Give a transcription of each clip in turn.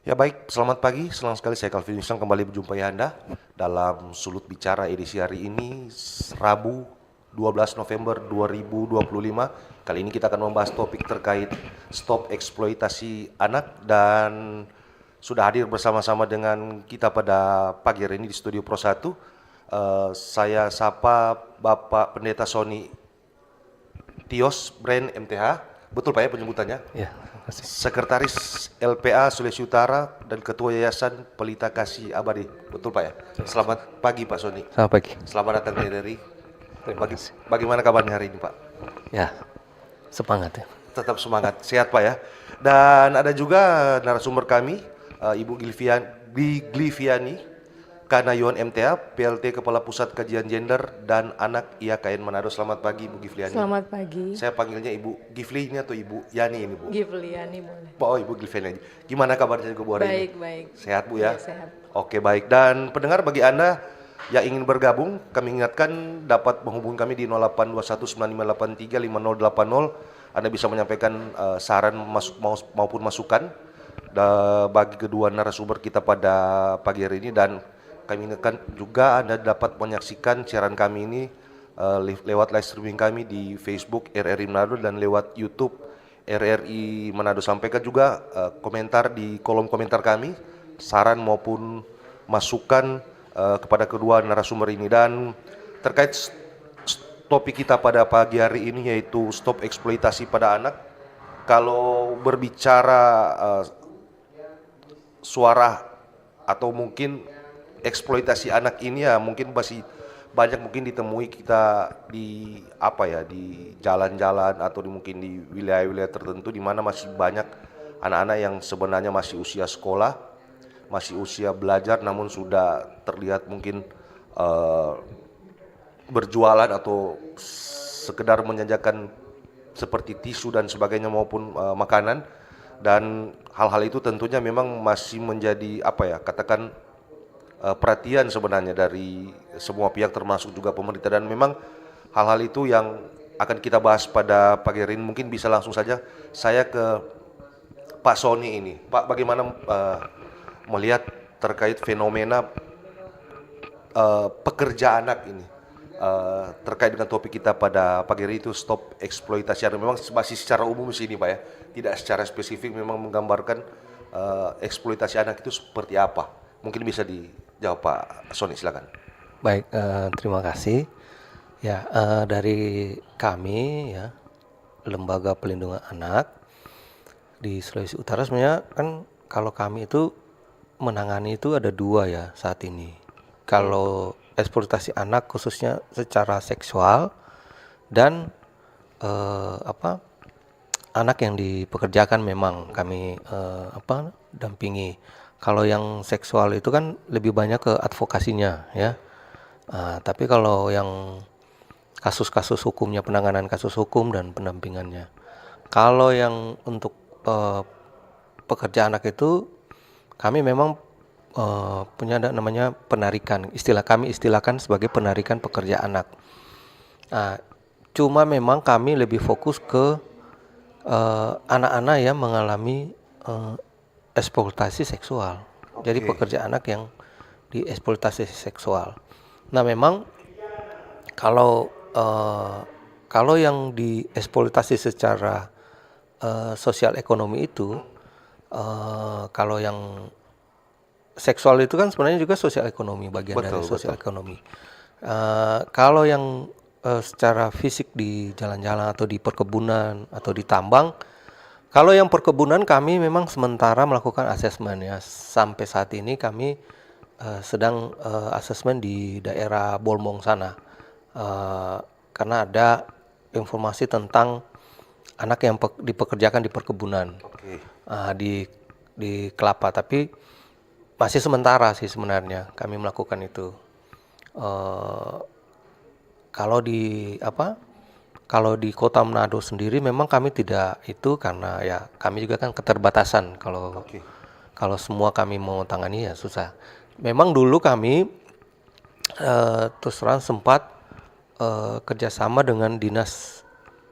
Ya baik, selamat pagi. Senang sekali saya Calvin Yusang kembali berjumpa Anda dalam Sulut Bicara edisi hari ini, Rabu 12 November 2025. Kali ini kita akan membahas topik terkait stop eksploitasi anak dan sudah hadir bersama-sama dengan kita pada pagi hari ini di Studio Pro 1. Saya sapa Bapak Pendeta Sony Tios Brand MTH. Betul Pak ya penyebutannya? Ya, terima kasih. Sekretaris LPA Sulawesi Utara dan Ketua Yayasan Pelita Kasih Abadi. Betul Pak ya? Selamat pagi Pak Sony. Selamat pagi. Selamat datang dari. Terima kasih. Bagaimana kabarnya hari ini Pak? Ya, semangat ya. Tetap semangat, sehat Pak ya. Dan ada juga narasumber kami, Ibu Gliviani Kanayuan MTA, PLT Kepala Pusat Kajian Gender dan Anak IAKN Manado. Selamat pagi Ibu Gliviani. Selamat pagi. Saya panggilnya Ibu Givli ini atau Ibu Yani ini Bu? Givliani boleh. Oh Ibu Gliviani aja. Gimana kabarnya juga Bu hari ini? Baik. Sehat Bu ya? Ya, sehat. Oke baik. Dan pendengar, bagi Anda yang ingin bergabung, kami ingatkan dapat menghubungi kami di 082195835080. Anda bisa menyampaikan saran maupun masukan bagi kedua narasumber kita pada pagi hari ini. Dan kami ingatkan juga Anda dapat menyaksikan siaran kami ini lewat live streaming kami di Facebook RRI Manado dan lewat YouTube RRI Manado. Sampaikan juga komentar di kolom komentar kami, saran maupun masukan kepada kedua narasumber ini. Dan terkait topik kita pada pagi hari ini yaitu stop eksploitasi pada anak. Kalau berbicara suara atau mungkin eksploitasi anak ini ya mungkin masih banyak mungkin ditemui kita di di jalan-jalan atau mungkin di wilayah-wilayah tertentu di mana masih banyak anak-anak yang sebenarnya masih usia sekolah, masih usia belajar, namun sudah terlihat mungkin berjualan atau sekedar menjajakan seperti tisu dan sebagainya maupun makanan. Dan hal-hal itu tentunya memang masih menjadi katakan perhatian sebenarnya dari semua pihak termasuk juga pemerintah. Dan memang hal-hal itu yang akan kita bahas pada pagi hari ini. Mungkin bisa langsung saja saya ke Pak Sony ini. Pak, bagaimana melihat terkait fenomena pekerja anak ini terkait dengan topik kita pada pagi hari itu, stop eksploitasi anak. Memang masih secara umum di sini Pak ya, tidak secara spesifik memang menggambarkan eksploitasi anak itu seperti apa. Mungkin bisa dijawab Pak Sony, silakan. Baik, terima kasih. Ya, dari kami ya, Lembaga Pelindungan Anak di Sulawesi Utara, sebenarnya kan kalau kami itu menangani itu ada dua ya saat ini. Kalau eksploitasi anak khususnya secara seksual dan anak yang dipekerjakan memang kami dampingi. Kalau yang seksual itu kan lebih banyak ke advokasinya ya. Tapi kalau yang kasus-kasus hukumnya, penanganan kasus hukum dan pendampingannya. Kalau yang untuk pekerja anak itu kami memang punya namanya penarikan. Kami istilahkan sebagai penarikan pekerja anak. Cuma memang kami lebih fokus ke anak-anak yang mengalami eksploitasi seksual. Jadi pekerja anak yang dieksploitasi seksual. Nah memang kalau yang dieksploitasi secara sosial ekonomi itu, kalau yang seksual itu kan sebenarnya juga sosial ekonomi, bagian dari sosial ekonomi. Kalau yang secara fisik di jalan-jalan atau di perkebunan atau di tambang. Kalau yang perkebunan kami memang sementara melakukan asesmen ya. Sampai saat ini kami sedang asesmen di daerah Bolmong sana. Karena ada informasi tentang anak yang dipekerjakan di perkebunan. Di kelapa, tapi masih sementara sih sebenarnya kami melakukan itu. Kalau di Kota Manado sendiri memang kami tidak itu karena ya kami juga kan keterbatasan kalau semua kami mau tangani ya susah. Memang dulu kami terus terang sempat kerjasama dengan Dinas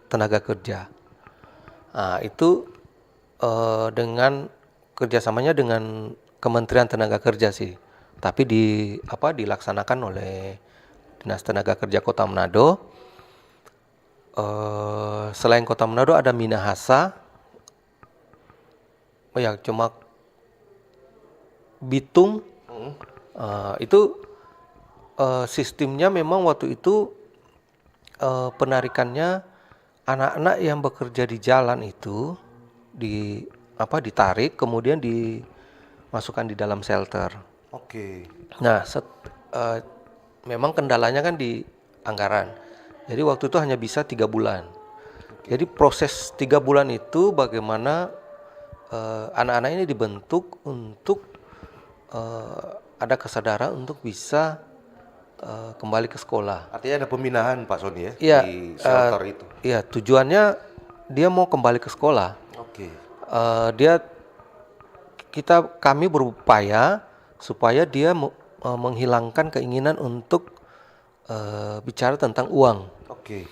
Tenaga Kerja. Itu dengan kerjasamanya dengan Kementerian Tenaga Kerja sih, tapi dilaksanakan oleh Dinas Tenaga Kerja Kota Manado. Selain Kota Manado ada Minahasa, ya cuma Bitung. Itu sistemnya memang waktu itu penarikannya anak-anak yang bekerja di jalan itu ditarik kemudian dimasukkan di dalam shelter. Oke. Nah, memang kendalanya kan di anggaran. Jadi waktu itu hanya bisa 3 bulan. Jadi proses 3 bulan itu bagaimana anak-anak ini dibentuk untuk ada kesadaran untuk bisa kembali ke sekolah. Artinya ada pembinaan Pak Sony ya Iya, di shelter itu. Iya, tujuannya dia mau kembali ke sekolah. Oke. Kami berupaya supaya dia menghilangkan keinginan untuk bicara tentang uang. Oke.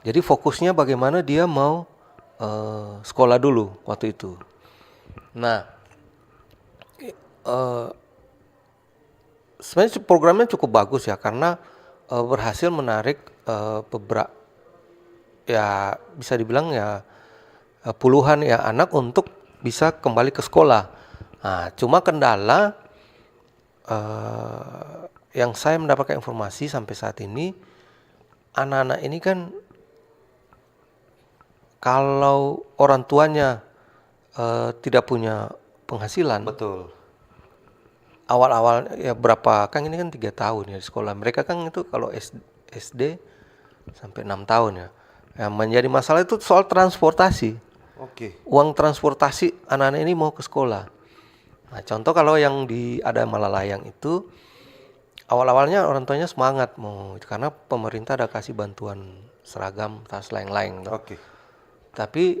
Jadi fokusnya bagaimana dia mau sekolah dulu waktu itu. Nah, sebenarnya programnya cukup bagus ya karena berhasil menarik beberapa, ya bisa dibilang ya puluhan ya anak untuk bisa kembali ke sekolah. Nah, cuma kendala yang saya mendapatkan informasi sampai saat ini, anak-anak ini kan kalau orang tuanya tidak punya penghasilan, Betul. awal-awal ya berapa, kan ini kan 3 tahun ya di sekolah. Mereka kan itu kalau SD sampai 6 tahun ya. Yang menjadi masalah itu soal transportasi. Oke. Uang transportasi anak-anak ini mau ke sekolah. Nah, contoh kalau yang ada Malalayang itu awal-awalnya orang tuanya semangat mau, karena pemerintah ada kasih bantuan seragam, tas lain-lain. Oke. Tapi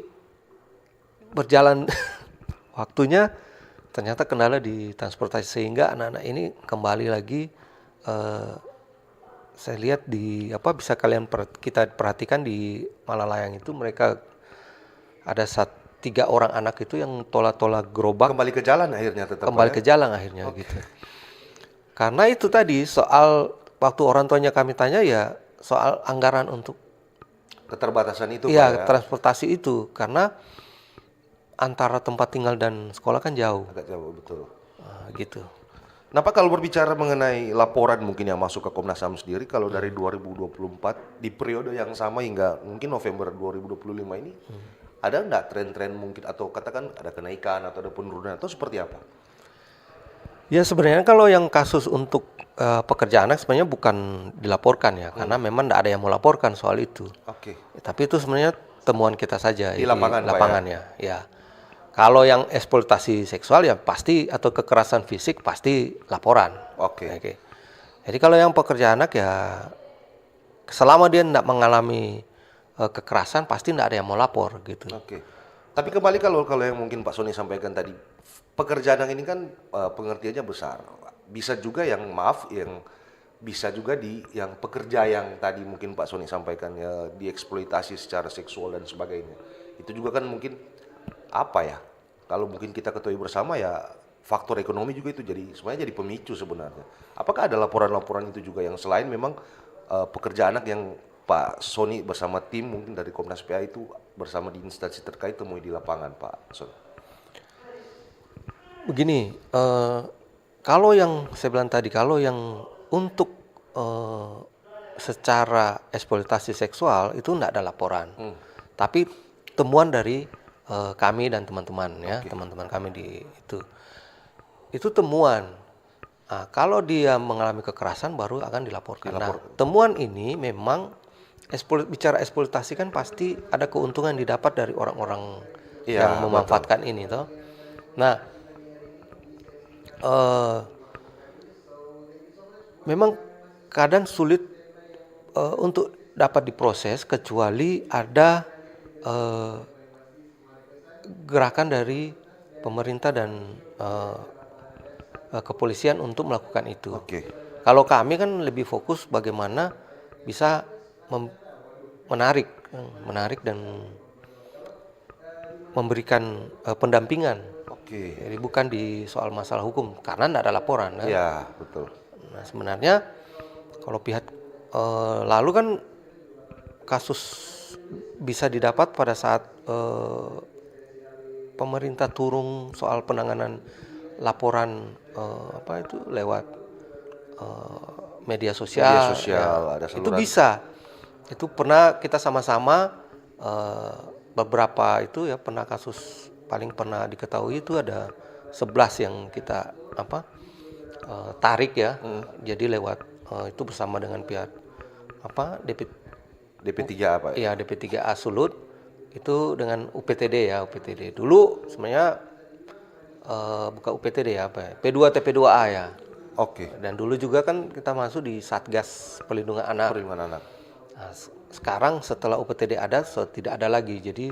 berjalan waktunya ternyata kendala di transportasi sehingga anak-anak ini kembali lagi. Saya lihat bisa kita perhatikan di Malalayang itu mereka ada 3 orang anak itu yang tola-tola gerobak Kembali ke jalan akhirnya tetap. kembali ke jalan akhirnya gitu. Karena itu tadi soal waktu orang tuanya kami tanya ya soal anggaran untuk Keterbatasan itu Pak ya ya. transportasi itu, karena antara tempat tinggal dan sekolah kan jauh. Agak jauh betul. Gitu. Nah Pak, kalau berbicara mengenai laporan mungkin yang masuk ke Komnas HAM sendiri, kalau dari 2024 di periode yang sama hingga mungkin November 2025 ini, ada nggak tren-tren mungkin atau katakan ada kenaikan atau ada penurunan atau seperti apa? Ya sebenarnya kalau yang kasus untuk pekerja anak sebenarnya bukan dilaporkan ya, karena memang tidak ada yang mau laporkan soal itu. Oke. Tapi itu sebenarnya temuan kita saja Di lapangan, Pak, ya? lapangannya. Ya. Kalau yang eksploitasi seksual ya pasti, atau kekerasan fisik pasti laporan. Oke. Jadi kalau yang pekerja anak ya selama dia tidak mengalami kekerasan pasti tidak ada yang mau lapor gitu. Oke. Tapi kembali kalau yang mungkin Pak Sony sampaikan tadi, pekerja anak ini kan pengertiannya besar. Bisa juga yang bisa juga yang pekerja yang tadi mungkin Pak Sony sampaikan ya dieksploitasi secara seksual dan sebagainya. Itu juga kan mungkin apa ya? Kalau mungkin kita ketahui bersama ya faktor ekonomi juga itu sebenarnya jadi pemicu sebenarnya. Apakah ada laporan-laporan itu juga yang selain memang pekerja anak yang Pak Sony bersama tim mungkin dari Komnas PA itu bersama di instansi terkait temui di lapangan Pak Sony? Begini, kalau yang saya bilang tadi, kalau yang untuk secara eksploitasi seksual itu tidak ada laporan, tapi temuan dari kami dan teman-teman ya, teman-teman kami itu temuan. Nah, kalau dia mengalami kekerasan baru akan dilaporkan. Nah, temuan ini memang bicara eksploitasi kan pasti ada keuntungan didapat dari orang-orang yang memanfaatkan ini toh. Nah, memang kadang sulit untuk dapat diproses kecuali ada gerakan dari pemerintah dan kepolisian untuk melakukan itu. Kalau kami kan lebih fokus bagaimana bisa menarik dan memberikan pendampingan Oke. Jadi bukan di soal masalah hukum karena tidak ada laporan kan. Ya, betul. Nah sebenarnya kalau pihak lalu kan kasus bisa didapat pada saat pemerintah turun soal penanganan laporan apa itu lewat media sosial. Media sosial, ada Itu saluran. bisa. Itu pernah kita sama-sama beberapa itu ya pernah kasus paling pernah diketahui itu ada 11 yang kita tarik ya. Jadi lewat itu bersama dengan pihak DP3 apa ya? Iya DP3A Sulut itu dengan UPTD ya UPTD. Dulu sebenarnya bukan UPTD ya P2 TP2A ya. Oke. Dan dulu juga kan kita masuk di Satgas Perlindungan Anak. Perlindungan anak. Nah, sekarang setelah UPTD ada tidak ada lagi. Jadi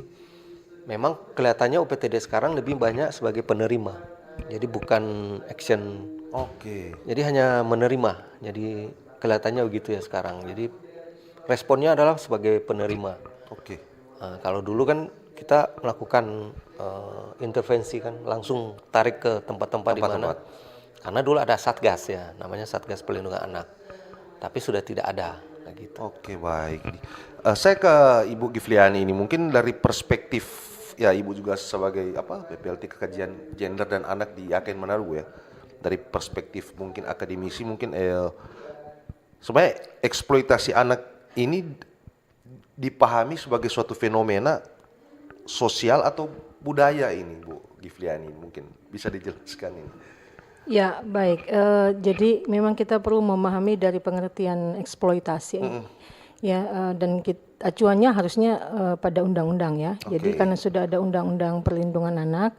memang kelihatannya UPTD sekarang lebih banyak sebagai penerima. Jadi bukan action. Oke. Jadi hanya menerima. Jadi kelihatannya begitu ya sekarang. Jadi responnya adalah sebagai penerima. Oke. Nah, kalau dulu kan kita melakukan intervensi kan langsung tarik ke tempat-tempat di mana. Karena dulu ada Satgas ya, namanya Satgas Perlindungan Anak. Tapi sudah tidak ada gitu. Oke, baik. Saya ke Ibu Gifliani ini mungkin dari perspektif ya Ibu juga sebagai PPLT Kajian Gender dan Anak di AKN Manado ya. Dari perspektif mungkin akademisi mungkin sebenarnya eksploitasi anak ini dipahami sebagai suatu fenomena sosial atau budaya ini Bu Gifliani, mungkin bisa dijelaskan ini. Ya, baik. Jadi memang kita perlu memahami dari pengertian eksploitasi. Ya, dan acuannya harusnya pada undang-undang ya. Jadi karena sudah ada Undang-Undang Perlindungan Anak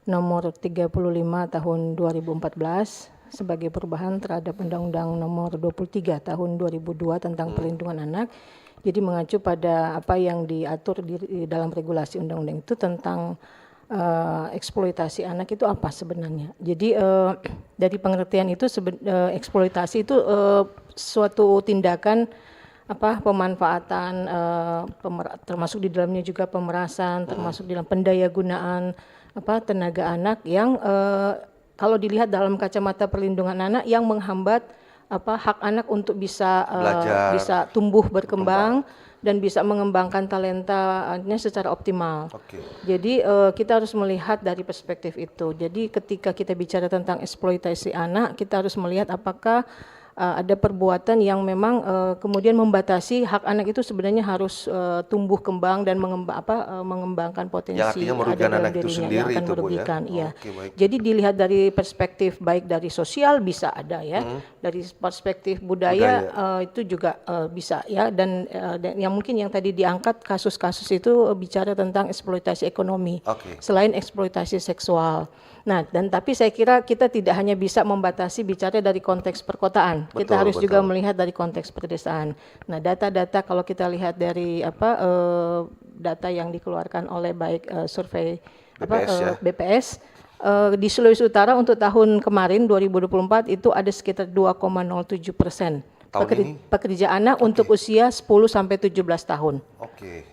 nomor 35 tahun 2014 sebagai perubahan terhadap Undang-Undang nomor 23 tahun 2002 tentang perlindungan anak. Jadi mengacu pada apa yang diatur di dalam regulasi undang-undang itu tentang eksploitasi anak itu apa sebenarnya. Jadi dari pengertian itu eksploitasi itu suatu tindakan pemanfaatan termasuk di dalamnya juga pemerasan, termasuk dalam pendayagunaan tenaga anak yang kalau dilihat dalam kacamata perlindungan anak yang menghambat hak anak untuk bisa bisa tumbuh berkembang dan bisa mengembangkan talentanya secara optimal. Jadi kita harus melihat dari perspektif itu. Jadi ketika kita bicara tentang eksploitasi anak, kita harus melihat apakah ada perbuatan yang memang kemudian membatasi hak anak itu sebenarnya harus tumbuh kembang dan mengembangkan potensi yang artinya merugikan ada dalam anak itu dirinya sendiri yang akan itu Bu merugikan. ya. Iya. Baik. Jadi dilihat dari perspektif baik dari sosial bisa ada ya, dari perspektif budaya. Itu juga bisa ya dan yang mungkin yang tadi diangkat kasus-kasus itu bicara tentang eksploitasi ekonomi selain eksploitasi seksual. Nah, dan tapi saya kira kita tidak hanya bisa membatasi bicara dari konteks perkotaan. Kita harus juga melihat dari konteks pedesaan. Nah, data-data kalau kita lihat dari data yang dikeluarkan oleh baik survei BPS di Sulawesi Utara untuk tahun kemarin 2024 itu ada sekitar 2,07% pekerja anak untuk usia 10 sampai 17 tahun.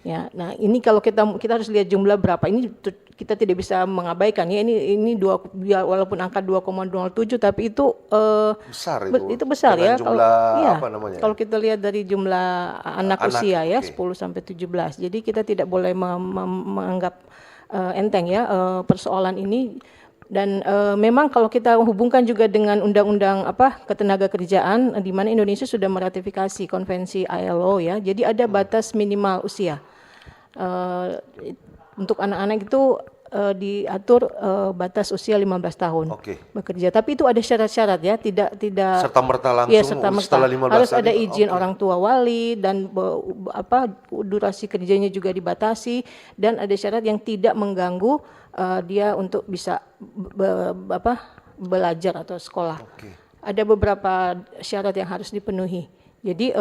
Ya, nah ini kalau kita harus lihat jumlah berapa. Ini kita tidak bisa mengabaikan ya. Ini walaupun angka 2,07 tapi itu besar itu besar ya. Kalau kita lihat dari jumlah anak usia ya 10 sampai 17. Jadi kita tidak boleh menganggap enteng ya persoalan ini. Dan memang kalau kita hubungkan juga dengan undang-undang ketenagakerjaan di mana Indonesia sudah meratifikasi konvensi ILO ya. Jadi ada batas minimal usia. Untuk anak-anak itu diatur batas usia 15 tahun bekerja. Tapi itu ada syarat-syarat ya, tidak serta-merta langsung setelah 15 harus ada izin orang tua wali dan durasi kerjanya juga dibatasi dan ada syarat yang tidak mengganggu dia untuk bisa belajar atau sekolah. Ada beberapa syarat yang harus dipenuhi. Jadi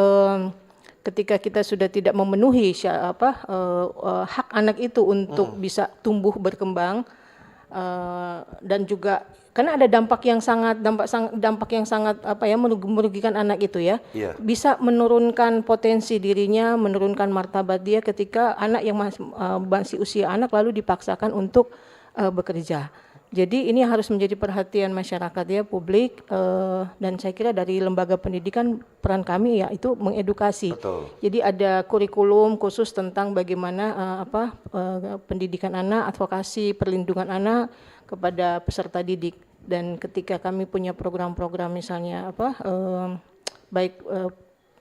ketika kita sudah tidak memenuhi hak anak itu untuk bisa tumbuh berkembang dan juga karena ada dampak yang sangat merugikan anak itu ya. Bisa menurunkan potensi dirinya, menurunkan martabat dia ketika anak yang masih usia anak lalu dipaksakan untuk bekerja. Jadi ini harus menjadi perhatian masyarakat ya, publik, dan saya kira dari lembaga pendidikan peran kami ya itu mengedukasi. Betul. Jadi ada kurikulum khusus tentang bagaimana pendidikan anak, advokasi perlindungan anak kepada peserta didik. Dan ketika kami punya program-program misalnya baik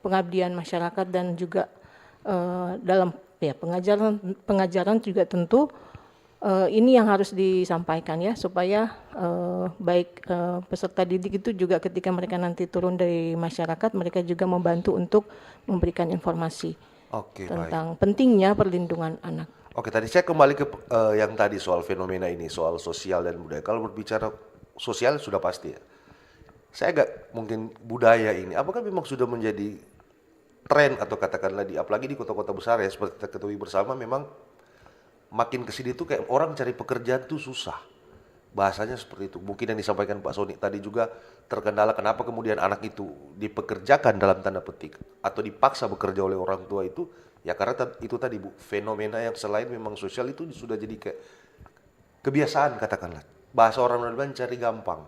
pengabdian masyarakat dan juga dalam ya pengajaran juga tentu ini yang harus disampaikan ya, supaya baik peserta didik itu juga ketika mereka nanti turun dari masyarakat, mereka juga membantu untuk memberikan informasi tentang pentingnya perlindungan anak. Oke, tadi saya kembali ke yang tadi soal fenomena ini, soal sosial dan budaya. Kalau berbicara sosial sudah pasti ya. Saya agak mungkin budaya ini, apakah memang sudah menjadi tren atau katakanlah apalagi di kota-kota besar ya, seperti kita ketahui bersama, memang makin kesini tuh kayak orang cari pekerjaan tuh susah. Bahasanya seperti itu. Mungkin yang disampaikan Pak Sony tadi juga terkendala kenapa kemudian anak itu dipekerjakan dalam tanda petik atau dipaksa bekerja oleh orang tua itu ya karena itu tadi Bu, fenomena yang selain memang sosial itu sudah jadi kayak kebiasaan katakanlah. Bahasa orang bilang cari gampang.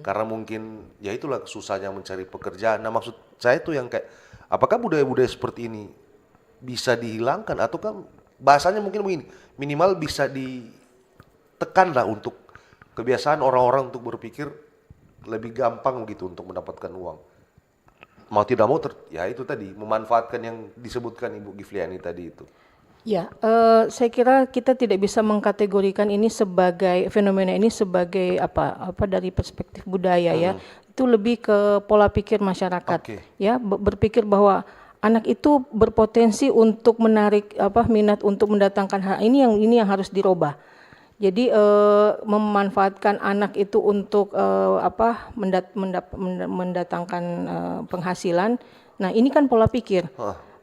Karena mungkin ya itulah susahnya mencari pekerjaan. Nah, maksud saya tuh yang kayak apakah budaya-budaya seperti ini bisa dihilangkan ataukah bahasanya mungkin begini, minimal bisa ditekan lah untuk kebiasaan orang-orang untuk berpikir lebih gampang gitu untuk mendapatkan uang. Mau tidak mau ya itu tadi memanfaatkan yang disebutkan Ibu Gifliani tadi itu. Ya, saya kira kita tidak bisa mengkategorikan ini sebagai fenomena ini sebagai apa dari perspektif budaya ya. Itu lebih ke pola pikir masyarakat. Ya, berpikir bahwa anak itu berpotensi untuk menarik minat untuk mendatangkan hal ini yang harus dirubah. Jadi memanfaatkan anak itu untuk mendatangkan penghasilan. Nah, ini kan pola pikir.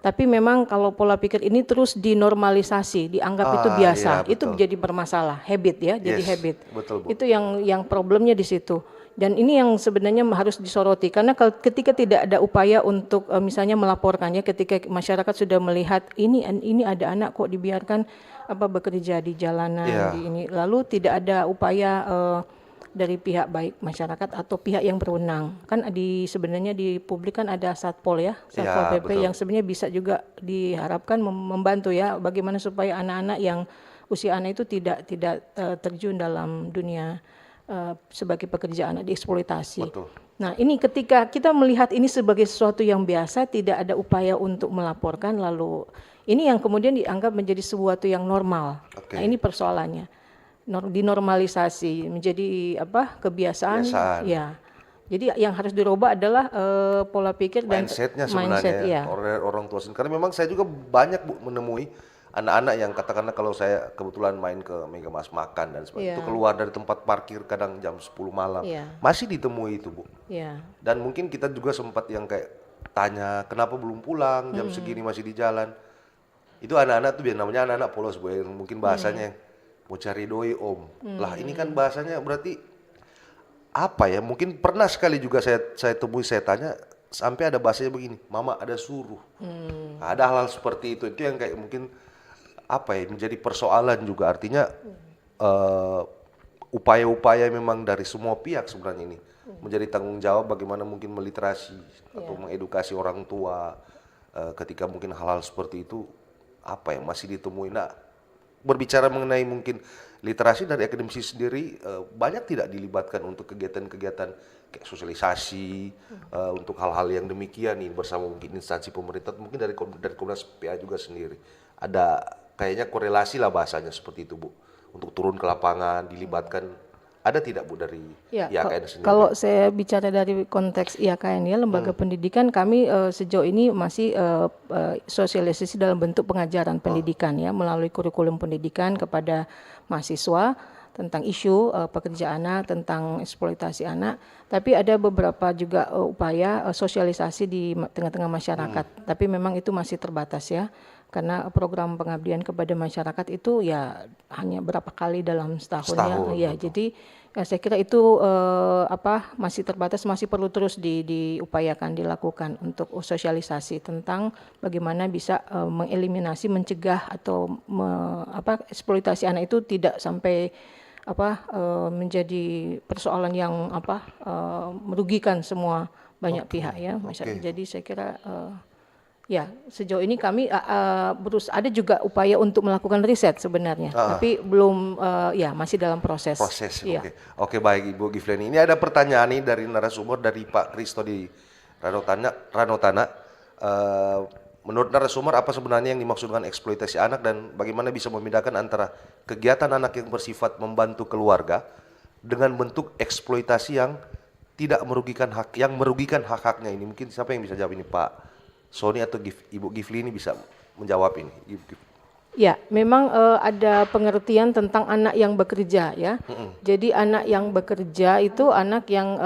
Tapi memang kalau pola pikir ini terus dinormalisasi, dianggap itu biasa, iya, itu jadi bermasalah, habit ya, jadi habit. Betul, Bu. Itu yang problemnya di situ. Dan ini yang sebenarnya harus disoroti karena ketika tidak ada upaya untuk misalnya melaporkannya, ketika masyarakat sudah melihat ini ada anak kok dibiarkan bekerja di jalanan di ini, lalu tidak ada upaya dari pihak baik masyarakat atau pihak yang berwenang. Kan sebenarnya di publik kan ada Satpol ya, Satpol PP yang sebenarnya bisa juga diharapkan membantu ya bagaimana supaya anak-anak yang usia anak itu tidak terjun dalam dunia sebagai pekerjaan dieksploitasi. Nah, ini ketika kita melihat ini sebagai sesuatu yang biasa, tidak ada upaya untuk melaporkan, lalu ini yang kemudian dianggap menjadi sesuatu yang normal. Nah, ini persoalannya. Dinormalisasi menjadi kebiasaan. Ya. Jadi yang harus dirubah adalah pola pikir dan mindsetnya sebenarnya orang tua sendiri. Karena memang saya juga banyak Bu menemui anak-anak yang katakanlah kalau saya kebetulan main ke Mega Mas makan dan sebagainya itu keluar dari tempat parkir kadang jam 10 malam masih ditemui itu Bu. Dan mungkin kita juga sempat yang kayak tanya kenapa belum pulang jam segini masih di jalan. Itu anak-anak tuh namanya anak-anak polos Bu, mungkin bahasanya mau cari doi om. Lah ini kan bahasanya berarti apa ya? Mungkin pernah sekali juga saya temui, saya tanya sampai ada bahasanya begini, mama ada suruh. Ada hal-hal seperti itu yang kayak mungkin menjadi persoalan juga, artinya upaya-upaya memang dari semua pihak sebenarnya ini menjadi tanggung jawab bagaimana mungkin meliterasi atau mengedukasi orang tua ketika mungkin hal-hal seperti itu masih ditemui. Nah, berbicara mengenai mungkin literasi dari akademisi sendiri banyak tidak dilibatkan untuk kegiatan-kegiatan kayak sosialisasi untuk hal-hal yang demikian nih bersama mungkin instansi pemerintah, mungkin dari Komnas PA juga sendiri ada kayaknya korelasi lah bahasanya seperti itu Bu, untuk turun ke lapangan dilibatkan, ada tidak Bu dari IAKN sendiri? Kalau saya bicara dari konteks IAKN ya, lembaga pendidikan, kami sejauh ini masih sosialisasi dalam bentuk pengajaran pendidikan ya, melalui kurikulum pendidikan kepada mahasiswa tentang isu pekerja anak, tentang eksploitasi anak. Tapi ada beberapa juga upaya sosialisasi di tengah-tengah masyarakat. Tapi memang itu masih terbatas ya. Karena program pengabdian kepada masyarakat itu ya hanya berapa kali dalam setahun ya. Jadi saya kira itu masih terbatas, masih perlu terus diupayakan, dilakukan untuk sosialisasi tentang bagaimana bisa mengeliminasi, mencegah atau eksploitasi anak itu tidak sampai menjadi persoalan yang merugikan semua banyak pihak ya. Jadi saya kira ya sejauh ini kami ada juga upaya untuk melakukan riset sebenarnya, tapi belum masih dalam proses. Iya. Oke, baik Ibu Gifleni. Ini ada pertanyaan nih dari narasumber dari Pak Kristo di Ranotana. Menurut narasumber, apa sebenarnya yang dimaksud dengan eksploitasi anak dan bagaimana bisa membedakan antara kegiatan anak yang bersifat membantu keluarga dengan bentuk eksploitasi yang tidak merugikan hak-haknya ini? Mungkin siapa yang bisa jawab ini, Pak Sony atau Ibu Gifli ini bisa menjawab ini? Ya, memang ada pengertian tentang anak yang bekerja ya. Jadi anak yang bekerja itu anak yang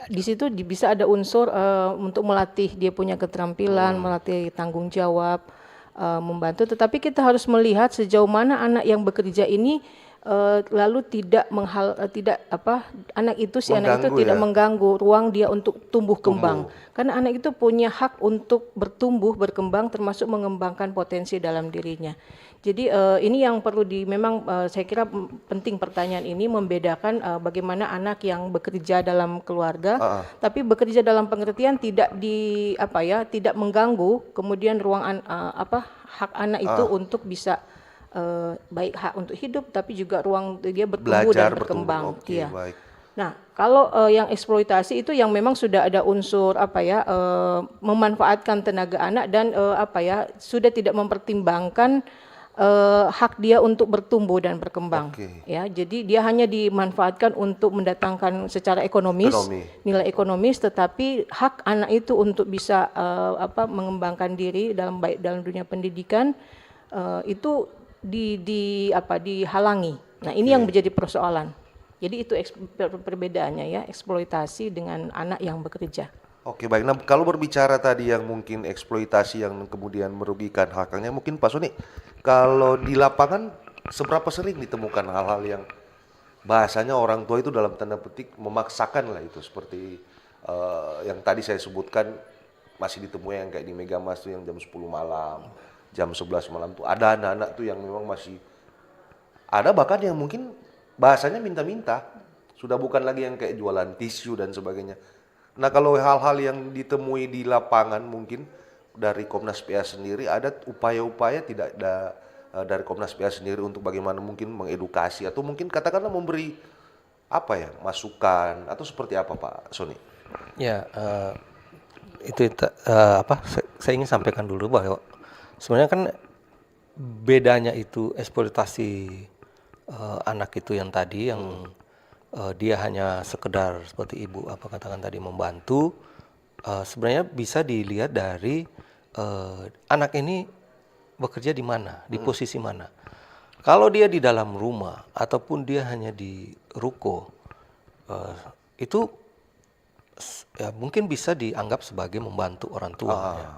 di situ bisa ada unsur untuk melatih dia punya keterampilan, melatih tanggung jawab, membantu. Tetapi kita harus melihat sejauh mana anak yang bekerja ini lalu anak itu tidak mengganggu ruang dia untuk tumbuh kembang. Karena anak itu punya hak untuk bertumbuh, berkembang, termasuk mengembangkan potensi dalam dirinya. Jadi ini yang perlu saya kira penting pertanyaan ini membedakan bagaimana anak yang bekerja dalam keluarga, tapi bekerja dalam pengertian tidak tidak mengganggu kemudian ruang hak anak itu untuk bisa baik hak untuk hidup, tapi juga ruang dia bertumbuh dan berkembang. Iya. Baik. Nah, kalau yang eksploitasi itu yang memang sudah ada unsur memanfaatkan tenaga anak dan sudah tidak mempertimbangkan hak dia untuk bertumbuh dan berkembang. Ya, jadi dia hanya dimanfaatkan untuk mendatangkan secara nilai ekonomis, tetapi hak anak itu untuk bisa mengembangkan diri dalam dunia pendidikan itu dihalangi. Nah, ini yang menjadi persoalan. Jadi itu perbedaannya ya, eksploitasi dengan anak yang bekerja. Oke, baik. Nah, kalau berbicara tadi yang mungkin eksploitasi yang kemudian merugikan haknya, mungkin Pak Sony, kalau di lapangan seberapa sering ditemukan hal-hal yang bahasanya orang tua itu dalam tanda petik memaksakan lah itu, seperti yang tadi saya sebutkan, masih ditemui yang kayak di Megamas tuh yang jam 10 malam, jam 11 malam tuh ada anak-anak tuh yang memang masih ada, bahkan yang mungkin bahasanya minta-minta, sudah bukan lagi yang kayak jualan tisu dan sebagainya. Nah, kalau hal-hal yang ditemui di lapangan mungkin dari Komnas PA sendiri ada upaya-upaya tidak ada dari Komnas PA sendiri untuk bagaimana mungkin mengedukasi atau mungkin katakanlah memberi masukan atau seperti apa, Pak Sony? Ya, saya ingin sampaikan dulu bahwa sebenarnya kan bedanya itu eksploitasi anak itu yang tadi yang dia hanya sekedar seperti Ibu katakan tadi membantu, sebenarnya bisa dilihat dari anak ini bekerja di mana, di posisi mana. Kalau dia di dalam rumah ataupun dia hanya di ruko, itu ya mungkin bisa dianggap sebagai membantu orang tua. Ya.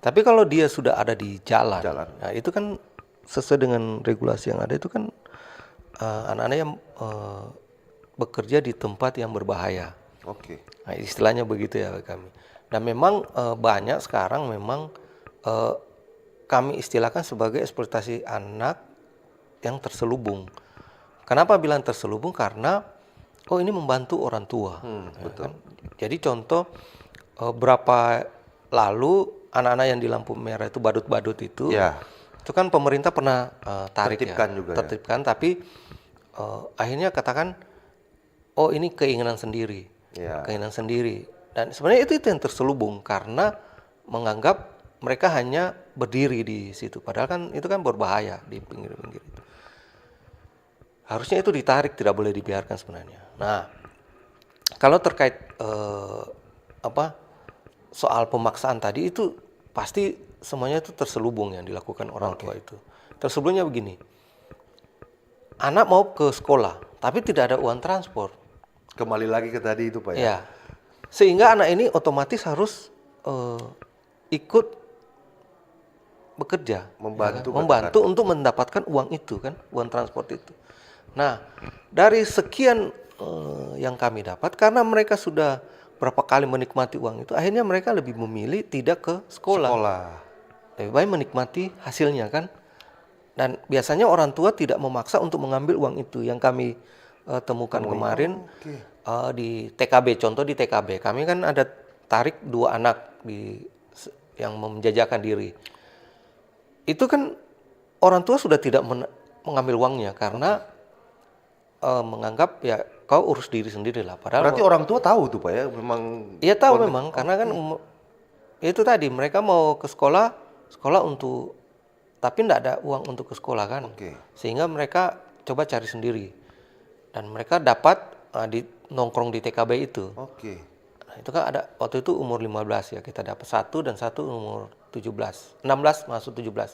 Tapi kalau dia sudah ada di jalan. Nah, itu kan sesuai dengan regulasi yang ada itu kan anak-anak yang bekerja di tempat yang berbahaya. Nah, istilahnya begitu ya kami. Dan memang banyak sekarang memang kami istilahkan sebagai eksploitasi anak yang terselubung. Kenapa bilang terselubung? Karena ini membantu orang tua. Betul. Kan? Jadi contoh berapa lalu anak-anak yang di lampu merah itu badut-badut itu, itu kan pemerintah pernah tertibkan, tapi akhirnya katakan, ini keinginan sendiri, dan sebenarnya itu yang terselubung karena menganggap mereka hanya berdiri di situ, padahal kan itu kan berbahaya di pinggir-pinggir itu. Harusnya itu ditarik, tidak boleh dibiarkan sebenarnya. Nah, kalau terkait soal pemaksaan tadi itu pasti semuanya itu terselubung yang dilakukan orang tua itu. Terselubungnya begini, anak mau ke sekolah tapi tidak ada uang transport. Kembali lagi ke tadi itu, Pak ya. Sehingga anak ini otomatis harus ikut bekerja, membantu untuk mendapatkan uang itu kan, uang transport itu. Nah, dari sekian yang kami dapat, karena mereka sudah berapa kali menikmati uang itu, akhirnya mereka lebih memilih tidak ke sekolah. Lebih baik menikmati hasilnya kan. Dan biasanya orang tua tidak memaksa untuk mengambil uang itu. Yang kami temukan kemarin di TKB, contoh di TKB, kami kan ada tarik 2 anak yang menjajakan diri. Itu kan orang tua sudah tidak mengambil uangnya karena menganggap ya kau urus diri sendiri lah. Padahal Berarti orang tua tahu tuh Pak ya, memang iya tahu memang karena kan itu tadi mereka mau ke sekolah untuk tapi tidak ada uang untuk ke sekolah kan. Sehingga mereka coba cari sendiri. Dan mereka dapat di nongkrong di TKB itu. Nah, itu kan ada waktu itu umur 15 ya, kita dapat 1 dan 1 umur 17. 16 masuk 17.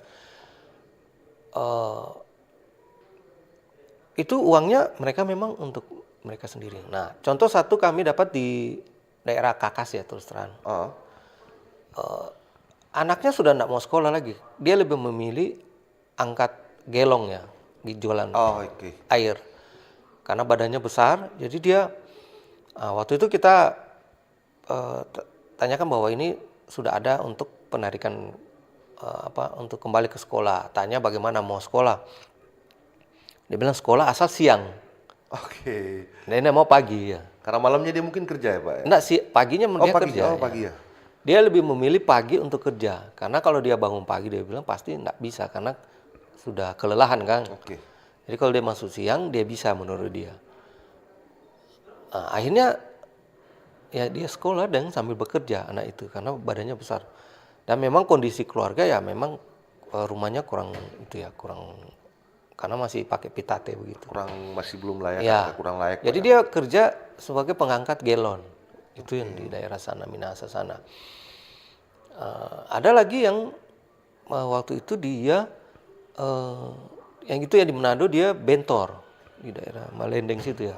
Itu uangnya mereka memang untuk mereka sendiri. Nah, contoh satu kami dapat di daerah Kakas ya terus terang. Anaknya sudah tidak mau sekolah lagi. Dia lebih memilih angkat gelong ya, di jualan air. Karena badannya besar, jadi dia waktu itu kita tanyakan bahwa ini sudah ada untuk penarikan untuk kembali ke sekolah. Tanya bagaimana mau sekolah. Dia bilang sekolah asal siang. Dia mau pagi ya. Karena malamnya dia mungkin kerja ya Pak? Enggak sih, paginya dia pagi, kerja. pagi ya. Dia lebih memilih pagi untuk kerja. Karena kalau dia bangun pagi dia bilang pasti enggak bisa karena sudah kelelahan kan. Jadi kalau dia masuk siang dia bisa menurut dia. Nah, akhirnya ya dia sekolah dan sambil bekerja anak itu karena badannya besar. Dan memang kondisi keluarga ya memang rumahnya kurang karena masih pakai pitate begitu. Masih belum layak, ya. kurang layak. Jadi dia kerja sebagai pengangkat galon. Itu yang di daerah sana, Minahasa sana. Ada lagi yang waktu itu dia yang itu ya di Manado dia bentor di daerah Malendeng situ ya.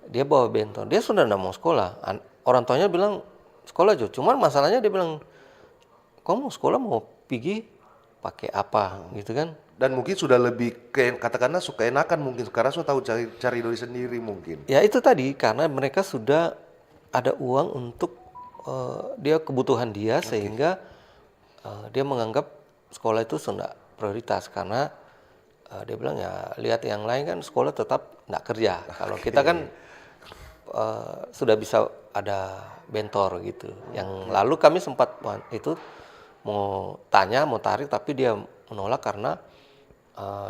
Dia bawa bentor. Dia sudah tidak mau sekolah. Orang tuanya bilang sekolah aja. Cuman masalahnya dia bilang, kamu mau sekolah mau pergi pakai apa gitu kan? Dan mungkin sudah lebih katakanlah suka enakan mungkin sekarang sudah tahu cari diri sendiri mungkin. Ya itu tadi karena mereka sudah ada uang untuk dia kebutuhan dia sehingga dia menganggap sekolah itu sudah prioritas karena dia bilang ya lihat yang lain kan sekolah tetap tidak kerja. Kalau kita kan sudah bisa ada bentor gitu. Yang lalu kami sempat itu mau tanya mau tarik tapi dia menolak karena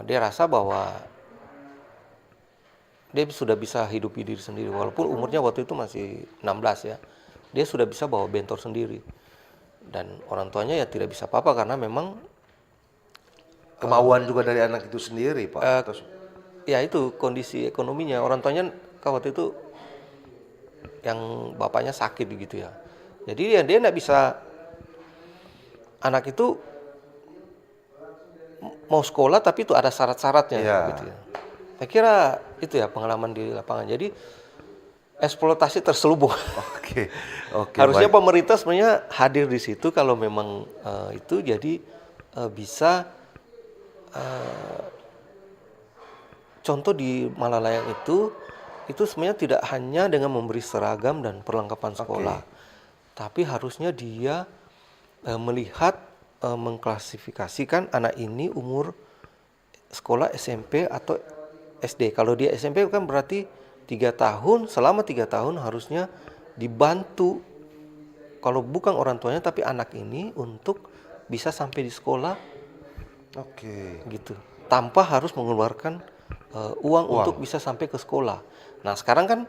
dia rasa bahwa dia sudah bisa hidupi diri sendiri walaupun umurnya waktu itu masih 16 ya. Dia sudah bisa bawa bentor sendiri. Dan orang tuanya ya tidak bisa apa-apa karena memang kemauan juga dari anak itu sendiri, Pak. Ya itu kondisi ekonominya. Orang tuanya waktu itu yang bapaknya sakit gitu ya. Jadi ya dia tidak bisa anak itu mau sekolah tapi itu ada syarat-syaratnya gitu ya. Saya kira itu ya pengalaman di lapangan. Jadi eksploitasi terselubung. Harusnya baik. Pemerintah sebenarnya hadir di situ kalau memang itu jadi bisa contoh di Malalayang itu sebenarnya tidak hanya dengan memberi seragam dan perlengkapan sekolah, tapi harusnya dia melihat mengklasifikasikan anak ini umur sekolah SMP atau SD. Kalau dia SMP kan berarti 3 tahun, selama 3 tahun harusnya dibantu kalau bukan orang tuanya tapi anak ini untuk bisa sampai di sekolah. Gitu. Tanpa harus mengeluarkan uang untuk bisa sampai ke sekolah. Nah, sekarang kan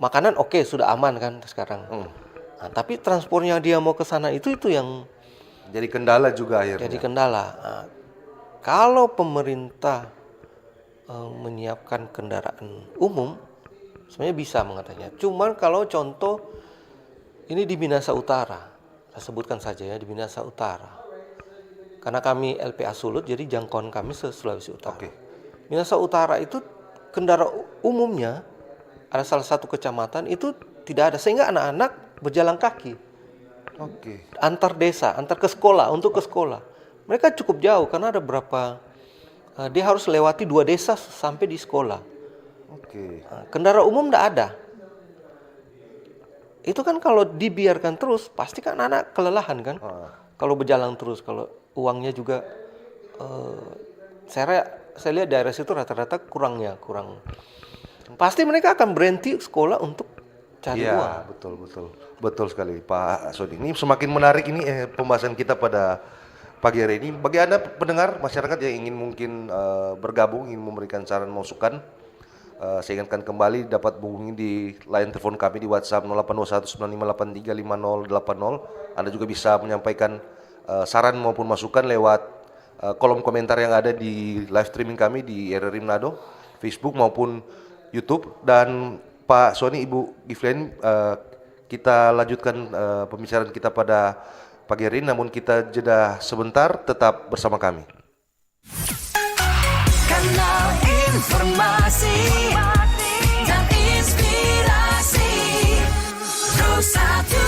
makanan sudah aman kan sekarang. Nah, tapi transportnya dia mau ke sana itu yang jadi kendala juga akhirnya. Jadi kendala. Nah, kalau pemerintah menyiapkan kendaraan umum sebenarnya bisa mengatasinya. Cuman kalau contoh ini di Minahasa Utara, saya sebutkan saja ya di Minahasa Utara. Karena kami LPA Sulut, jadi jangkauan kami se Sulawesi Utara. Minahasa Utara itu kendaraan umumnya ada salah satu kecamatan itu tidak ada sehingga anak-anak berjalan kaki. Antar desa, antar ke sekolah, untuk ke sekolah. Mereka cukup jauh karena ada berapa dia harus lewati 2 desa sampai di sekolah. Kendaraan umum tidak ada. Itu kan kalau dibiarkan terus, pasti kan anak kelelahan kan. Kalau berjalan terus, kalau uangnya juga saya lihat daerah situ rata-rata kurang. Pasti mereka akan berhenti sekolah untuk cari uang. Iya, betul sekali Pak Sodi. Ini semakin menarik ini pembahasan kita pada pagi hari ini. Bagi Anda pendengar masyarakat yang ingin mungkin bergabung, ingin memberikan saran masukan, saya ingatkan kembali dapat menghubungi di line telepon kami di WhatsApp 082195835080. Anda juga bisa menyampaikan saran maupun masukan lewat kolom komentar yang ada di live streaming kami di RRI Manado, Facebook maupun YouTube. Dan Pak Soni, Ibu Gifliani, kita lanjutkan pembicaraan kita pada pagi hari ini, namun kita jeda sebentar, tetap bersama kami. Kanal informasi dan inspirasi Terus Satu.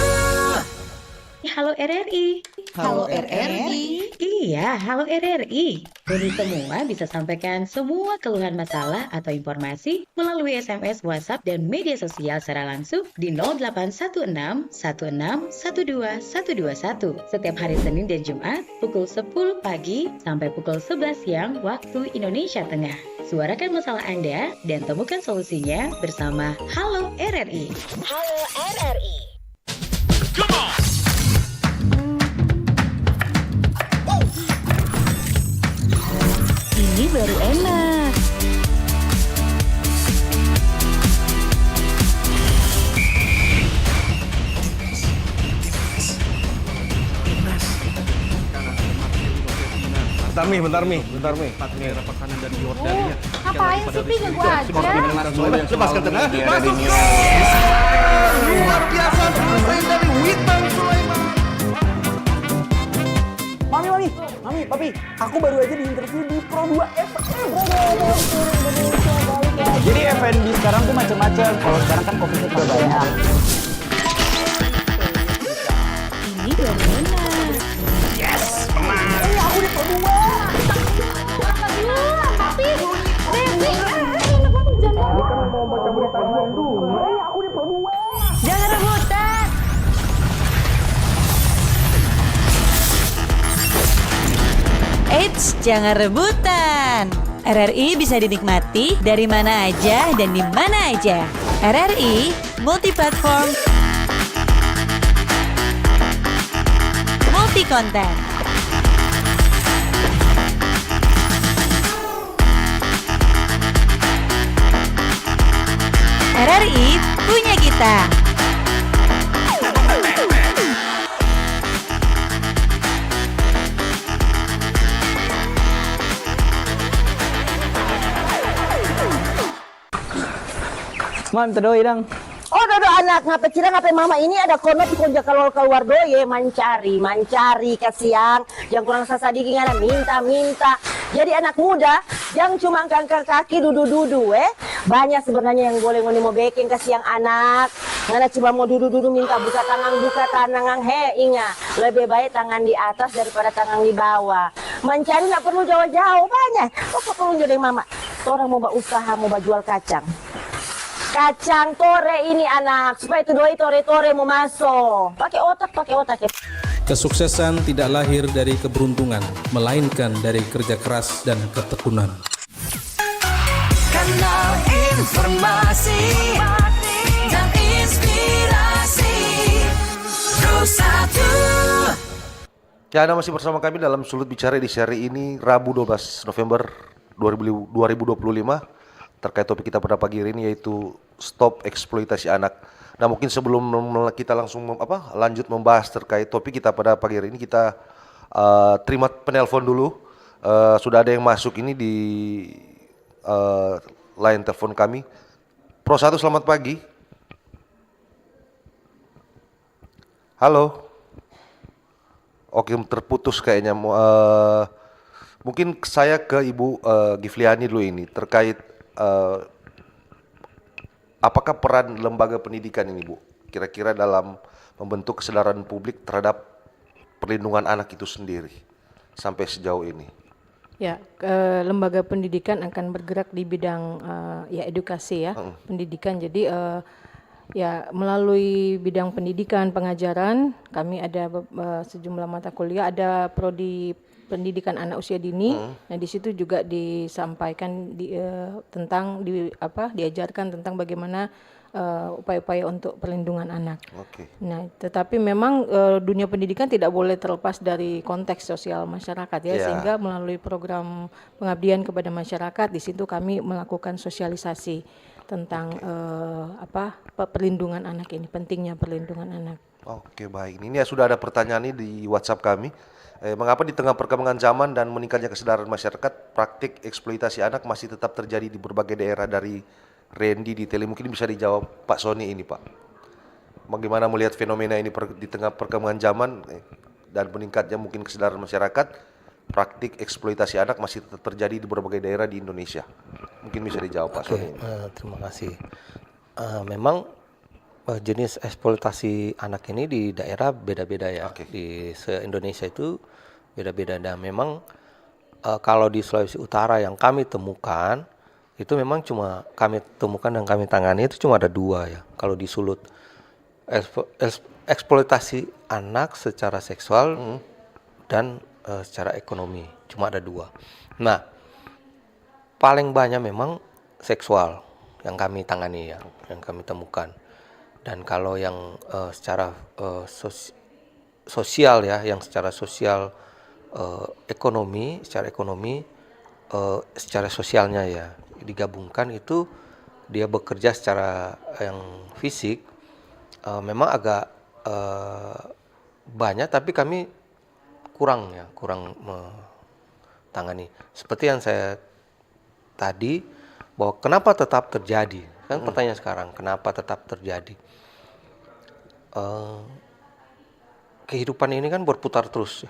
Halo RRI. Halo RRI. Iya, halo RRI. Kami semua bisa sampaikan semua keluhan masalah atau informasi melalui SMS, WhatsApp, dan media sosial secara langsung di 0816 16 12 121 setiap hari Senin dan Jumat pukul 10 pagi sampai pukul 11 siang waktu Indonesia Tengah. Suarakan masalah Anda dan temukan solusinya bersama Halo RRI. Halo RRI. Ini baru enak. Bentar Mi. Ngapain sih, Pi? Ganggu aja. Lepaskan tengah. Masuk. Luar biasa selesai dari Witan Sulaiman. Mami, papi, aku baru aja diinterview di Pro 2 FM. Jadi F&B sekarang tuh macam-macam. Kalau sekarang kan kopi udah banyak. Ini baru enak. Aku di Pro 2. Tapi, Devi, Mau baca berita dulu. Aku di Pro 2. Jangan rebutan. Eits, jangan rebutan. RRI bisa dinikmati dari mana aja dan di mana aja. RRI multi platform, multi konten. RRI punya kita. Man, terdoi dong. Oh, dodo anak ngapa cira ngapa mama ini ada kono konja kalau keluar doye mancari kasiang yang kurang sasadiki ngana minta. Jadi anak muda yang cuma angkat kaki dudu banyak sebenarnya yang boleh ngoni mau baking kasiang anak. Ngana cuma mau dudu minta buka tangan inga lebih baik tangan di atas daripada tangan di bawah. Mencari nggak perlu jauh-jauh banyak. Apa perlu jadi mama? Orang mau usaha mau jual kacang tore ini anak supaya itu doi tore mau masuk pakai otak ya. Kesuksesan tidak lahir dari keberuntungan, melainkan dari kerja keras dan ketekunan. Kanal informasi dan inspirasi Terus Satu. Ya, Anda masih bersama kami dalam Sulut Bicara di seri ini Rabu 12 November 2025 terkait topik kita pada pagi hari ini yaitu stop eksploitasi anak. Nah, mungkin sebelum kita langsung lanjut membahas terkait topik kita pada pagi hari ini, kita terima penelpon dulu. Sudah ada yang masuk ini di line telepon kami. Pro 1, selamat pagi. Halo. Oke, terputus kayaknya. Mungkin saya ke Ibu Gifliani dulu ini terkait apakah peran lembaga pendidikan ini, Bu, kira-kira dalam membentuk kesadaran publik terhadap perlindungan anak itu sendiri sampai sejauh ini? Ya, lembaga pendidikan akan bergerak di bidang ya edukasi ya, pendidikan. Jadi ya melalui bidang pendidikan, pengajaran, kami ada sejumlah mata kuliah, ada prodi pendidikan anak usia dini. Nah, di situ juga disampaikan tentang diajarkan tentang bagaimana upaya-upaya untuk perlindungan anak. Oke. Nah, tetapi memang dunia pendidikan tidak boleh terlepas dari konteks sosial masyarakat ya, Iya. sehingga melalui program pengabdian kepada masyarakat di situ kami melakukan sosialisasi tentang perlindungan anak ini, pentingnya perlindungan anak. Oke, baik. Ini sudah ada pertanyaan ini di WhatsApp kami. Mengapa di tengah perkembangan zaman dan meningkatnya kesadaran masyarakat, praktik eksploitasi anak masih tetap terjadi di berbagai daerah? Dari Randy di Tele, mungkin bisa dijawab Pak Sony ini, Pak. Bagaimana melihat fenomena ini di tengah perkembangan zaman dan meningkatnya mungkin kesadaran masyarakat, praktik eksploitasi anak masih tetap terjadi di berbagai daerah di Indonesia? Mungkin bisa dijawab Pak Sony. Terima kasih. Memang jenis eksploitasi anak ini di daerah beda-beda ya. Oke. Di se-Indonesia itu beda-beda. Dan memang kalau di Sulawesi Utara yang kami temukan, itu memang cuma kami temukan dan kami tangani itu cuma ada 2 ya. Kalau di Sulut, eksploitasi anak secara seksual dan secara ekonomi, cuma ada 2. Nah, paling banyak memang seksual yang kami tangani ya, yang kami temukan. Dan kalau yang secara sosial ya, yang secara sosial secara ekonomi, secara sosialnya ya digabungkan, itu dia bekerja secara yang fisik memang agak banyak, tapi kami kurang tangani. Seperti yang saya tadi, bahwa kenapa tetap terjadi? Kan pertanyaan sekarang, kenapa tetap terjadi? Kehidupan ini kan berputar terus.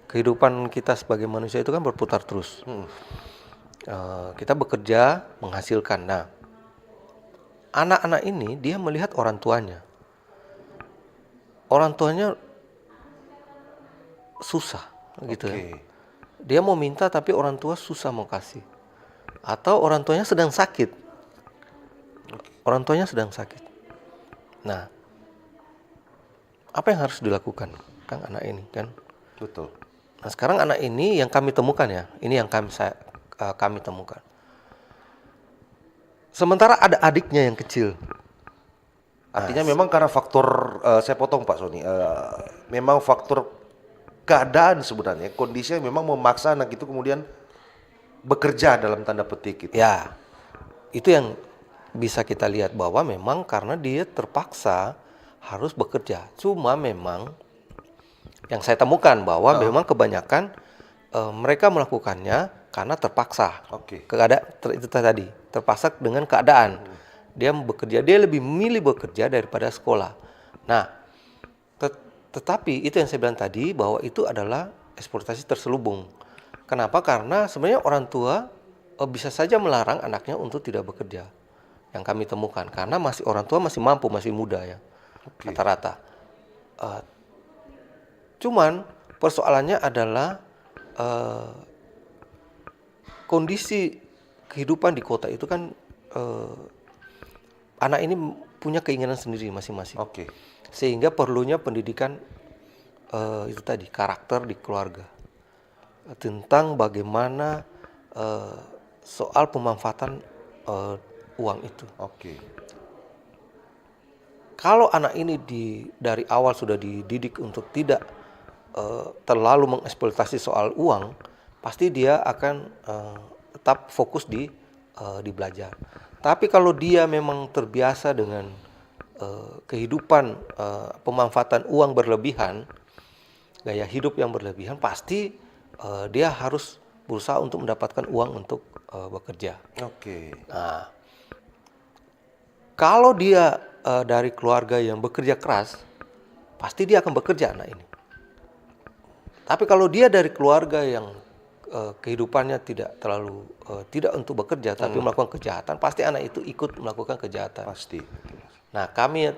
Kehidupan kita sebagai manusia itu kan berputar terus. Kita bekerja, menghasilkan. Nah, anak-anak ini dia melihat orang tuanya. Orang tuanya susah gitu ya. Dia mau minta tapi orang tua susah mau kasih. Atau orang tuanya sedang sakit. Orang tuanya sedang sakit. Nah, apa yang harus dilakukan kan anak ini kan? Betul. Nah, sekarang anak ini yang kami temukan ya. Ini yang kami temukan. Sementara ada adiknya yang kecil. Artinya memang karena faktor, saya potong Pak Sony, memang faktor keadaan sebenarnya, kondisinya memang memaksa anak itu kemudian bekerja dalam tanda petik gitu. Ya, itu yang bisa kita lihat bahwa memang karena dia terpaksa harus bekerja. Cuma memang yang saya temukan bahwa memang kebanyakan mereka melakukannya karena terpaksa. Itu tadi, terpaksa dengan keadaan. Dia bekerja, dia lebih memilih bekerja daripada sekolah. Nah, tetapi itu yang saya bilang tadi, bahwa itu adalah eksploitasi terselubung. Kenapa? Karena sebenarnya orang tua bisa saja melarang anaknya untuk tidak bekerja. Yang kami temukan, karena orang tua masih mampu, masih muda ya, rata-rata. Cuman persoalannya adalah kondisi kehidupan di kota itu kan, anak ini punya keinginan sendiri masing-masing. Sehingga perlunya pendidikan itu tadi, karakter di keluarga. Tentang bagaimana soal pemanfaatan uang itu. Kalau anak ini dari awal sudah dididik untuk tidak terlalu mengeksploitasi soal uang, pasti dia akan tetap fokus di belajar. Tapi kalau dia memang terbiasa dengan kehidupan pemanfaatan uang berlebihan, gaya hidup yang berlebihan, pasti dia harus berusaha untuk mendapatkan uang untuk bekerja. Nah, kalau dia dari keluarga yang bekerja keras, pasti dia akan bekerja anak ini. Tapi kalau dia dari keluarga yang kehidupannya tidak terlalu tidak untuk bekerja tapi melakukan kejahatan, pasti anak itu ikut melakukan kejahatan. Pasti. Nah, kami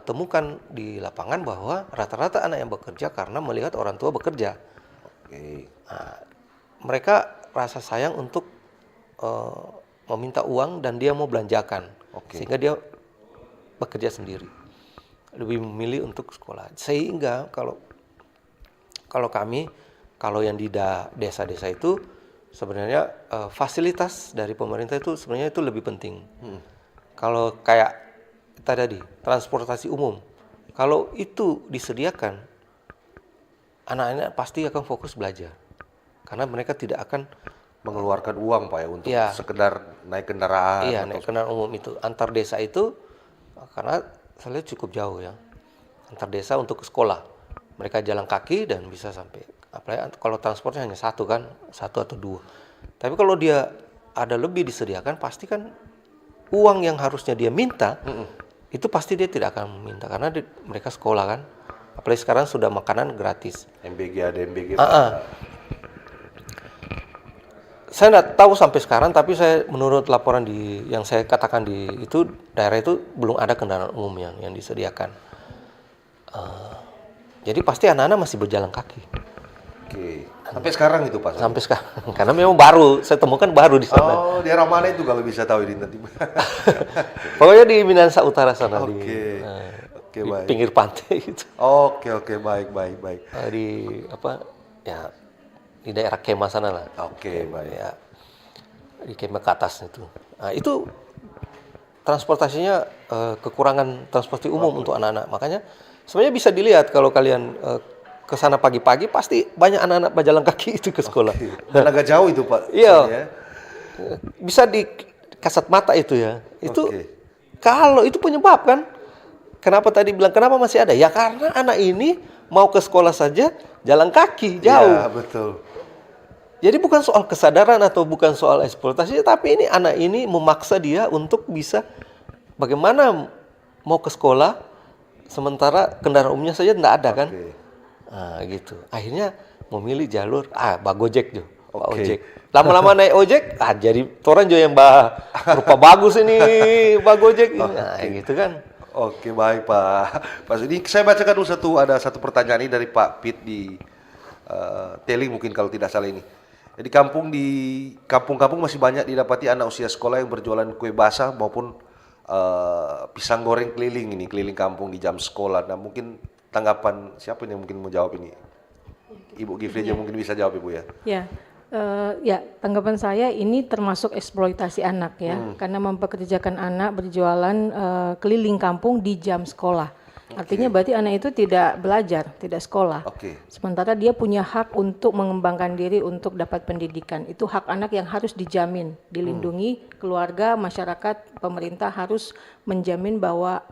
temukan di lapangan bahwa rata-rata anak yang bekerja karena melihat orang tua bekerja. Nah, mereka rasa sayang untuk meminta uang dan dia mau belanjakan, sehingga dia bekerja sendiri, lebih memilih untuk sekolah. Sehingga kalau Kalau yang di desa-desa itu sebenarnya fasilitas dari pemerintah itu sebenarnya itu lebih penting. Kalau kayak tadi transportasi umum, kalau itu disediakan, anak-anak pasti akan fokus belajar karena mereka tidak akan Mengeluarkan uang Pak ya untuk Iya. sekedar naik kendaraan. iya atau- naik kendaraan umum itu antar desa itu karena saya lihat cukup jauh ya antar desa untuk ke sekolah. Mereka jalan kaki dan bisa sampai. Apalagi kalau transportnya hanya satu atau dua. Tapi kalau dia ada lebih disediakan, pasti kan uang yang harusnya dia minta itu pasti dia tidak akan minta karena mereka sekolah kan. Apalagi sekarang sudah makanan gratis. MBG ada MBG. Saya tidak tahu sampai sekarang, tapi menurut laporan yang saya katakan di itu daerah itu belum ada kendaraan umum yang disediakan. Jadi pasti anak-anak masih berjalan kaki Oke. Sampai sekarang itu Pak. sampai sekarang, karena memang baru saya temukan baru di sana. Oh, daerah mana itu kalau bisa tahu ini nanti. Pokoknya di Minahasa Utara sana Oke. Oke, di baik. pinggir pantai gitu. Oke, baik. Di di daerah Kemah sana lah. Oke, baik. Ya, di Kemah ke atas itu. Nah, itu transportasinya kekurangan transportasi umum untuk anak-anak. Makanya sebenarnya bisa dilihat kalau kalian ke sana pagi-pagi pasti banyak anak-anak berjalan kaki itu ke sekolah. Dan agak jauh itu Pak. Iya. Ya. Bisa di kasat mata itu ya. Itu Oke. kalau itu penyebab kan. Kenapa tadi bilang kenapa masih ada? Ya karena anak ini mau ke sekolah saja jalan kaki jauh. Iya, betul. Jadi bukan soal kesadaran atau bukan soal eksploitasi, tapi ini anak ini memaksa dia untuk bisa bagaimana mau ke sekolah sementara kendaraan umumnya saja tidak ada kan. Oke. Nah, gitu. Akhirnya memilih jalur Pak Gojek jo, Pak Oke. Ojek. Lama-lama naik ojek, jadi toran jo yang rupa bagus ini Pak Gojek. Nah, gitu kan. Oke, baik Pak. Pas ini saya bacakan dulu ada satu pertanyaan ini dari Pak Pit di Teli mungkin kalau tidak salah ini. Jadi kampung-kampung masih banyak didapati anak usia sekolah yang berjualan kue basah maupun pisang goreng keliling kampung di jam sekolah. Nah, mungkin tanggapan siapa yang mungkin mau jawab ini? Ibu Gifri aja mungkin bisa jawab Ibu ya. Ya, tanggapan saya ini termasuk eksploitasi anak ya, karena mempekerjakan anak berjualan keliling kampung di jam sekolah. Artinya berarti anak itu tidak belajar, tidak sekolah. Oke. Sementara dia punya hak untuk mengembangkan diri untuk dapat pendidikan. Itu hak anak yang harus dijamin, dilindungi. Keluarga, masyarakat, pemerintah harus menjamin bahwa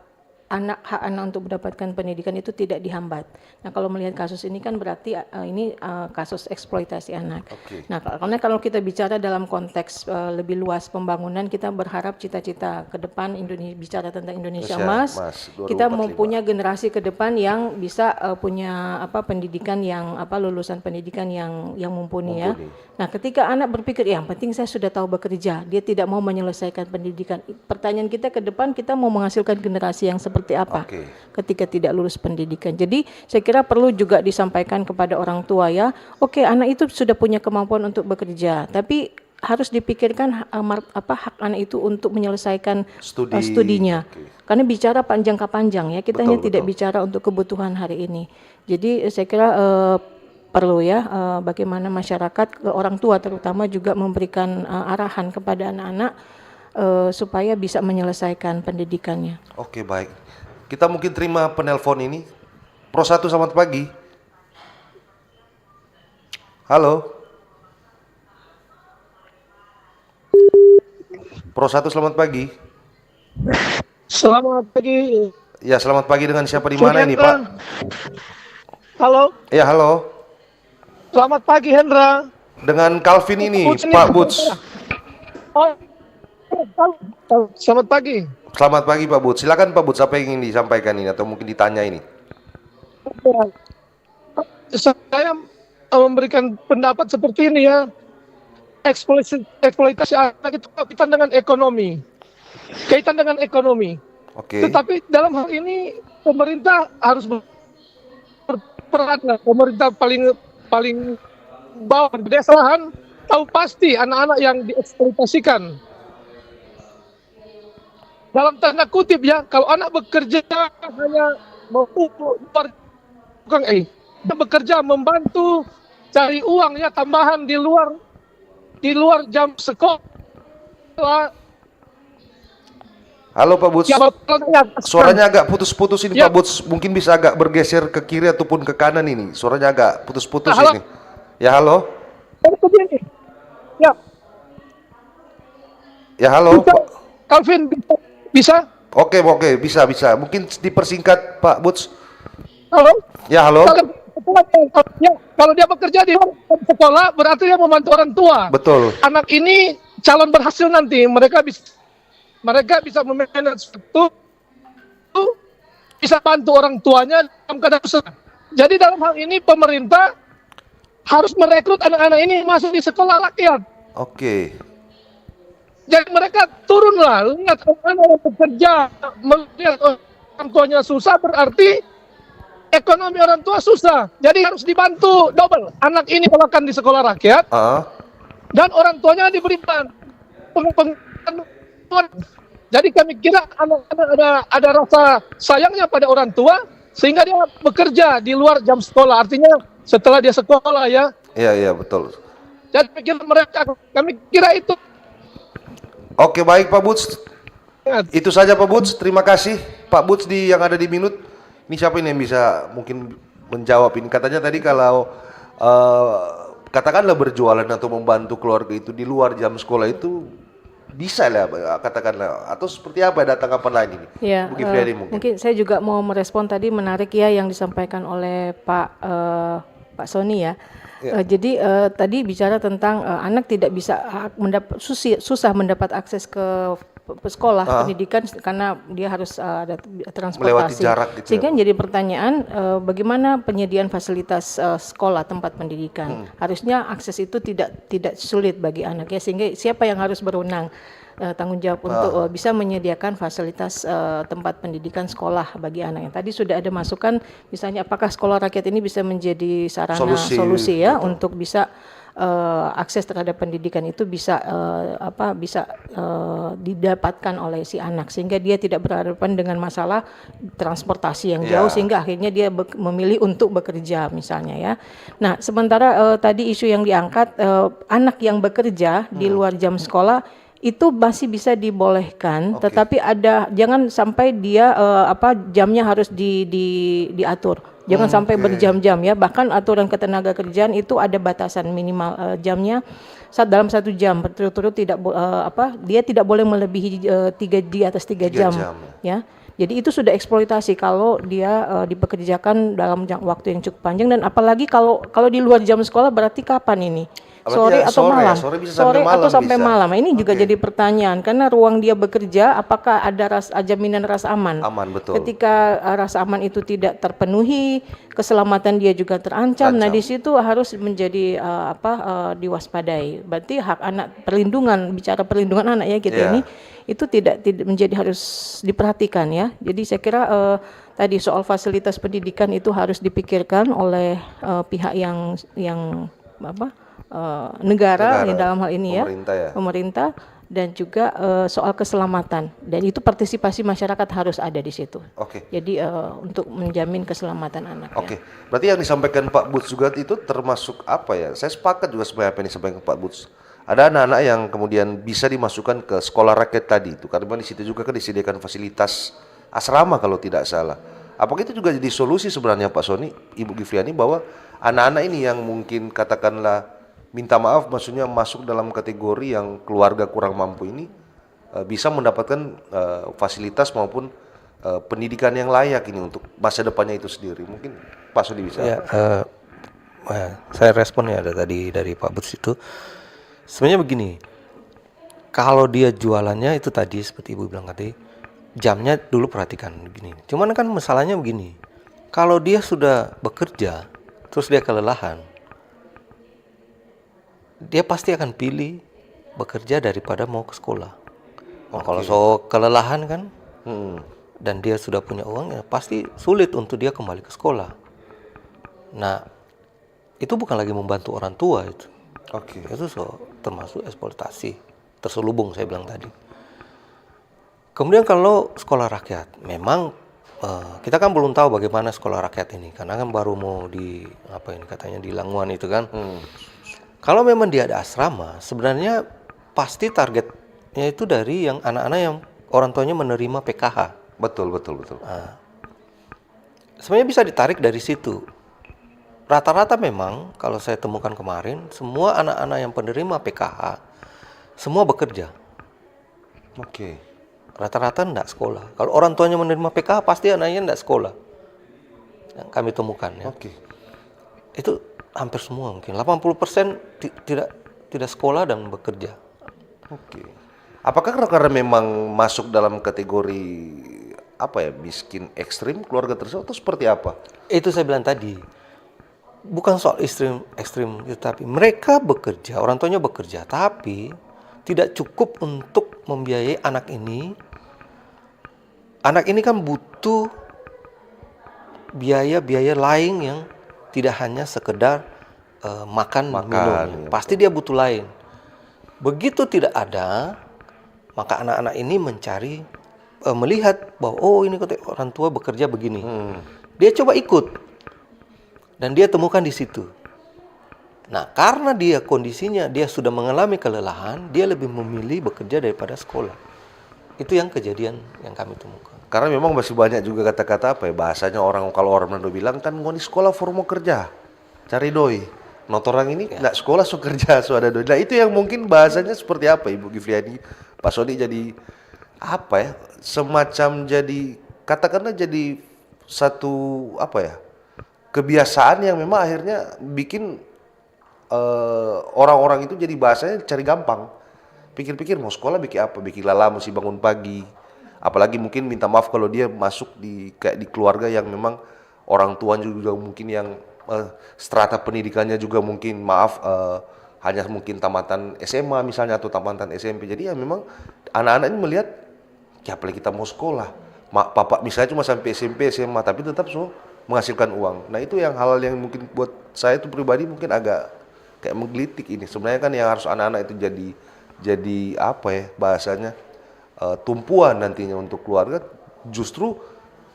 hak anak untuk mendapatkan pendidikan itu tidak dihambat. Nah, kalau melihat kasus ini kan berarti ini kasus eksploitasi anak. Oke. Nah, karena kalau kita bicara dalam konteks lebih luas pembangunan, kita berharap cita-cita ke depan bicara tentang Indonesia Emas, kita 2045. mempunyai generasi ke depan yang bisa punya pendidikan yang lulusan pendidikan yang mumpuni ya. Nah, ketika anak berpikir yang penting saya sudah tahu bekerja, dia tidak mau menyelesaikan pendidikan. Pertanyaan kita ke depan, kita mau menghasilkan generasi yang seperti apa ketika tidak lulus pendidikan. Jadi saya kira perlu juga disampaikan kepada orang tua ya. Oke, anak itu sudah punya kemampuan untuk bekerja, tapi harus dipikirkan hak anak itu untuk menyelesaikan studinya. Karena bicara jangka panjang ya, kita hanya tidak bicara untuk kebutuhan hari ini. Jadi saya kira perlu ya bagaimana masyarakat, orang tua terutama juga memberikan arahan kepada anak-anak supaya bisa menyelesaikan pendidikannya. Oke, baik. Kita mungkin terima penelpon ini. Pro 1 selamat pagi. Halo. Pro 1 selamat pagi. Selamat pagi. Ya, selamat pagi dengan siapa di mana ini, Pak? Halo. Ya, halo. Selamat pagi, Hendra. Dengan Calvin ini, Boots ini. Pak Boots. Oh. Selamat pagi. Selamat pagi Pak Boots. Silakan Pak Boots, apa yang ingin disampaikan ini atau mungkin ditanya ini? Saya memberikan pendapat seperti ini ya. Eksploitasi anak itu kaitan dengan ekonomi. Kaitan dengan ekonomi. Oke. Tetapi dalam hal ini pemerintah harus berperan. Pemerintah paling bawah berdasarkan tahu pasti anak-anak yang dieksploitasikan. Dalam tanda kutip ya, kalau anak bekerja hanya bekerja membantu cari uang ya tambahan di luar jam sekolah. Halo Pak Buts. Ya, Suaranya agak putus-putus ini Pak Buts. Mungkin bisa agak bergeser ke kiri ataupun ke kanan ini. Suaranya agak putus-putus halo. ini. Ya halo. Ya, Ya halo. bisa, Calvin bisa? Oke, bisa. Mungkin dipersingkat Pak Buts. Halo? Ya halo. Kalau dia bekerja di sekolah berarti dia membantu orang tua. Betul. Anak ini calon berhasil nanti, mereka bisa memanage itu, bisa bantu orang tuanya dalam keadaan susah. Jadi dalam hal ini pemerintah harus merekrut anak-anak ini masuk di sekolah rakyat. Oke. Jadi mereka turunlah, lihat anak-anak yang bekerja, melihat orang tuanya susah berarti ekonomi orang tua susah. Jadi harus dibantu double. Anak ini sekolahkan di sekolah rakyat dan orang tuanya diberi pengupahan. Jadi kami kira anak-anak ada rasa sayangnya pada orang tua sehingga dia bekerja di luar jam sekolah. Artinya setelah dia sekolah ya. Iya betul. Jadi kami kira itu. Oke, baik Pak Buts. Itu saja Pak Buts. Terima kasih Pak Buts yang ada di Minut. Ini siapa ini yang bisa mungkin menjawab ini? Katanya tadi kalau katakanlah berjualan atau membantu keluarga itu di luar jam sekolah itu bisa lah katakanlah, atau seperti apa ada tanggapan lain ini? Ya, mungkin saya juga mau merespon tadi menarik ya yang disampaikan oleh Pak Sony ya. Jadi tadi bicara tentang anak tidak bisa susah mendapat akses ke sekolah pendidikan karena dia harus ada transportasi. Melewati jarak gitu. Sehingga jadi pertanyaan bagaimana penyediaan fasilitas sekolah tempat pendidikan. Harusnya akses itu tidak sulit bagi anak ya, sehingga siapa yang harus berwenang tanggung jawab untuk bisa menyediakan fasilitas tempat pendidikan sekolah bagi anak. Yang tadi sudah ada masukan misalnya apakah sekolah rakyat ini bisa menjadi sarana solusi ya untuk bisa akses terhadap pendidikan itu bisa didapatkan oleh si anak sehingga dia tidak berhadapan dengan masalah transportasi yang jauh sehingga akhirnya dia memilih untuk bekerja misalnya ya. Nah, sementara tadi isu yang diangkat anak yang bekerja di luar jam sekolah itu masih bisa dibolehkan, tetapi jangan sampai dia jamnya harus diatur. Jangan sampai berjam-jam ya. Bahkan aturan ketenagakerjaan itu ada batasan minimal jamnya dalam 1 jam berturut-turut dia tidak boleh melebihi di atas 3 jam ya. Jadi itu sudah eksploitasi kalau dia dipekerjakan dalam waktu yang cukup panjang, dan apalagi kalau di luar jam sekolah berarti kapan ini? Sore atau malam? Sore atau sampai malam. Ini juga jadi pertanyaan karena ruang dia bekerja apakah ada jaminan rasa aman? Aman, betul. Ketika rasa aman itu tidak terpenuhi, keselamatan dia juga terancam. Nah, di situ harus menjadi diwaspadai. Berarti hak anak, bicara perlindungan anak ya kita ini itu tidak menjadi harus diperhatikan ya. Jadi saya kira tadi soal fasilitas pendidikan itu harus dipikirkan oleh pihak yang negara yang dalam hal ini pemerintah dan juga soal keselamatan, dan itu partisipasi masyarakat harus ada di situ. Jadi untuk menjamin keselamatan anak. Berarti yang disampaikan Pak Buts juga itu termasuk apa ya? Saya sepakat juga sebenarnya apa yang disampaikan Pak Buts. Ada anak-anak yang kemudian bisa dimasukkan ke sekolah rakyat tadi itu karena di situ juga kan disediakan fasilitas asrama kalau tidak salah. Apakah itu juga jadi solusi sebenarnya Pak Sony, Ibu Gifriani, bahwa anak-anak ini yang mungkin katakanlah minta maaf maksudnya masuk dalam kategori yang keluarga kurang mampu ini bisa mendapatkan fasilitas maupun pendidikan yang layak ini untuk masa depannya itu sendiri. Mungkin Pak Sony bisa. Saya respon ya tadi dari Pak Buts itu. Sebenarnya begini, kalau dia jualannya itu tadi seperti Ibu bilang tadi, jamnya dulu perhatikan begini. Cuman kan masalahnya begini, kalau dia sudah bekerja terus dia kelelahan, dia pasti akan pilih bekerja daripada mau ke sekolah. Kalau kelelahan kan, dan dia sudah punya uang, ya pasti sulit untuk dia kembali ke sekolah. Nah, itu bukan lagi membantu orang tua itu. Itu termasuk eksploitasi terselubung saya bilang tadi. Kemudian kalau sekolah rakyat, memang kita kan belum tahu bagaimana sekolah rakyat ini, karena kan baru mau di apa ini katanya di Languan itu kan. Kalau memang dia ada asrama, sebenarnya pasti targetnya itu dari yang anak-anak yang orang tuanya menerima PKH. Betul. Sebenarnya bisa ditarik dari situ. Rata-rata memang kalau saya temukan kemarin, semua anak-anak yang penerima PKH semua bekerja. Oke. Rata-rata enggak sekolah. Kalau orang tuanya menerima PKH pasti anaknya enggak sekolah. Yang kami temukan ya. Oke. Itu hampir semua mungkin 80% tidak sekolah dan bekerja. Oke. Apakah karena memang masuk dalam kategori apa ya, miskin ekstrim keluarga tersebut atau seperti apa? Itu saya bilang tadi. Bukan soal ekstrim, tetapi mereka bekerja, orang tuanya bekerja, tapi tidak cukup untuk membiayai anak ini. Anak ini kan butuh biaya-biaya lain yang tidak hanya sekedar makan minum. Ya. Pasti dia butuh lain. Begitu tidak ada, maka anak-anak ini mencari, melihat bahwa oh ini orang tua bekerja begini. Dia coba ikut. Dan dia temukan di situ. Nah, karena dia kondisinya, dia sudah mengalami kelelahan, dia lebih memilih bekerja daripada sekolah. Itu yang kejadian yang kami temukan. Karena memang masih banyak juga kata-kata apa ya, bahasanya kalau orang Manado bilang kan ngoni sekolah formo kerja, cari doi. Not orang ini nggak sekolah so kerja so ada doi. Nah itu yang mungkin bahasanya seperti apa Ibu Gifriani, Pak Soni jadi apa ya, semacam jadi katakanlah jadi satu apa ya, kebiasaan yang memang akhirnya bikin orang-orang itu jadi bahasanya cari gampang. Pikir-pikir mau sekolah bikin apa? Bikin lala mesti bangun pagi. Apalagi mungkin minta maaf kalau dia masuk kayak di keluarga yang memang orang tuanya juga mungkin yang strata pendidikannya juga mungkin hanya mungkin tamatan SMA misalnya atau tamatan SMP. Jadi ya memang anak-anak ini melihat ya apalagi kita mau sekolah. Papa misalnya cuma sampai SMP, SMA tapi tetap menghasilkan uang. Nah itu yang hal yang mungkin buat saya itu pribadi mungkin agak kayak menggelitik ini. Sebenarnya kan yang harus anak-anak itu jadi apa ya bahasanya tumpuan nantinya untuk keluarga, justru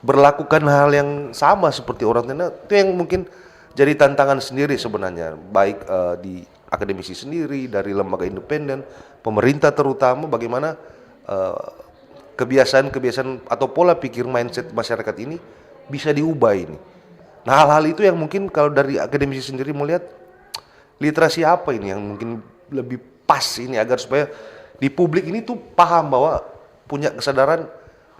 berlakukan hal yang sama seperti orang tua. Itu yang mungkin jadi tantangan sendiri sebenarnya, baik di akademisi sendiri, dari lembaga independen, pemerintah terutama, bagaimana kebiasaan-kebiasaan atau pola pikir mindset masyarakat ini bisa diubah ini. Nah hal-hal itu yang mungkin kalau dari akademisi sendiri melihat literasi apa ini yang mungkin lebih pas ini agar supaya di publik ini tuh paham bahwa punya kesadaran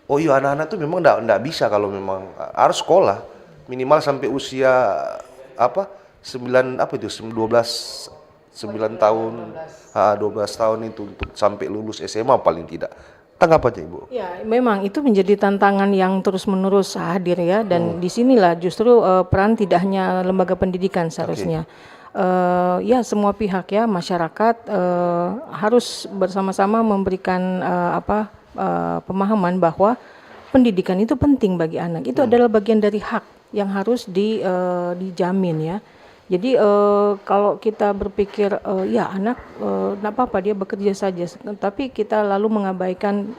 oh iya anak-anak tuh memang enggak bisa kalau memang harus sekolah minimal sampai usia 9 tahun 12 tahun itu untuk sampai lulus SMA paling tidak. Tanggapannya Ibu? Ya, memang itu menjadi tantangan yang terus-menerus hadir ya, dan disinilah justru peran tidak hanya lembaga pendidikan seharusnya. Ya semua pihak ya, masyarakat harus bersama-sama memberikan pemahaman bahwa pendidikan itu penting bagi anak. Itu adalah bagian dari hak yang harus dijamin ya. Jadi kalau kita berpikir ya anak enggak apa-apa dia bekerja saja, tapi kita lalu mengabaikan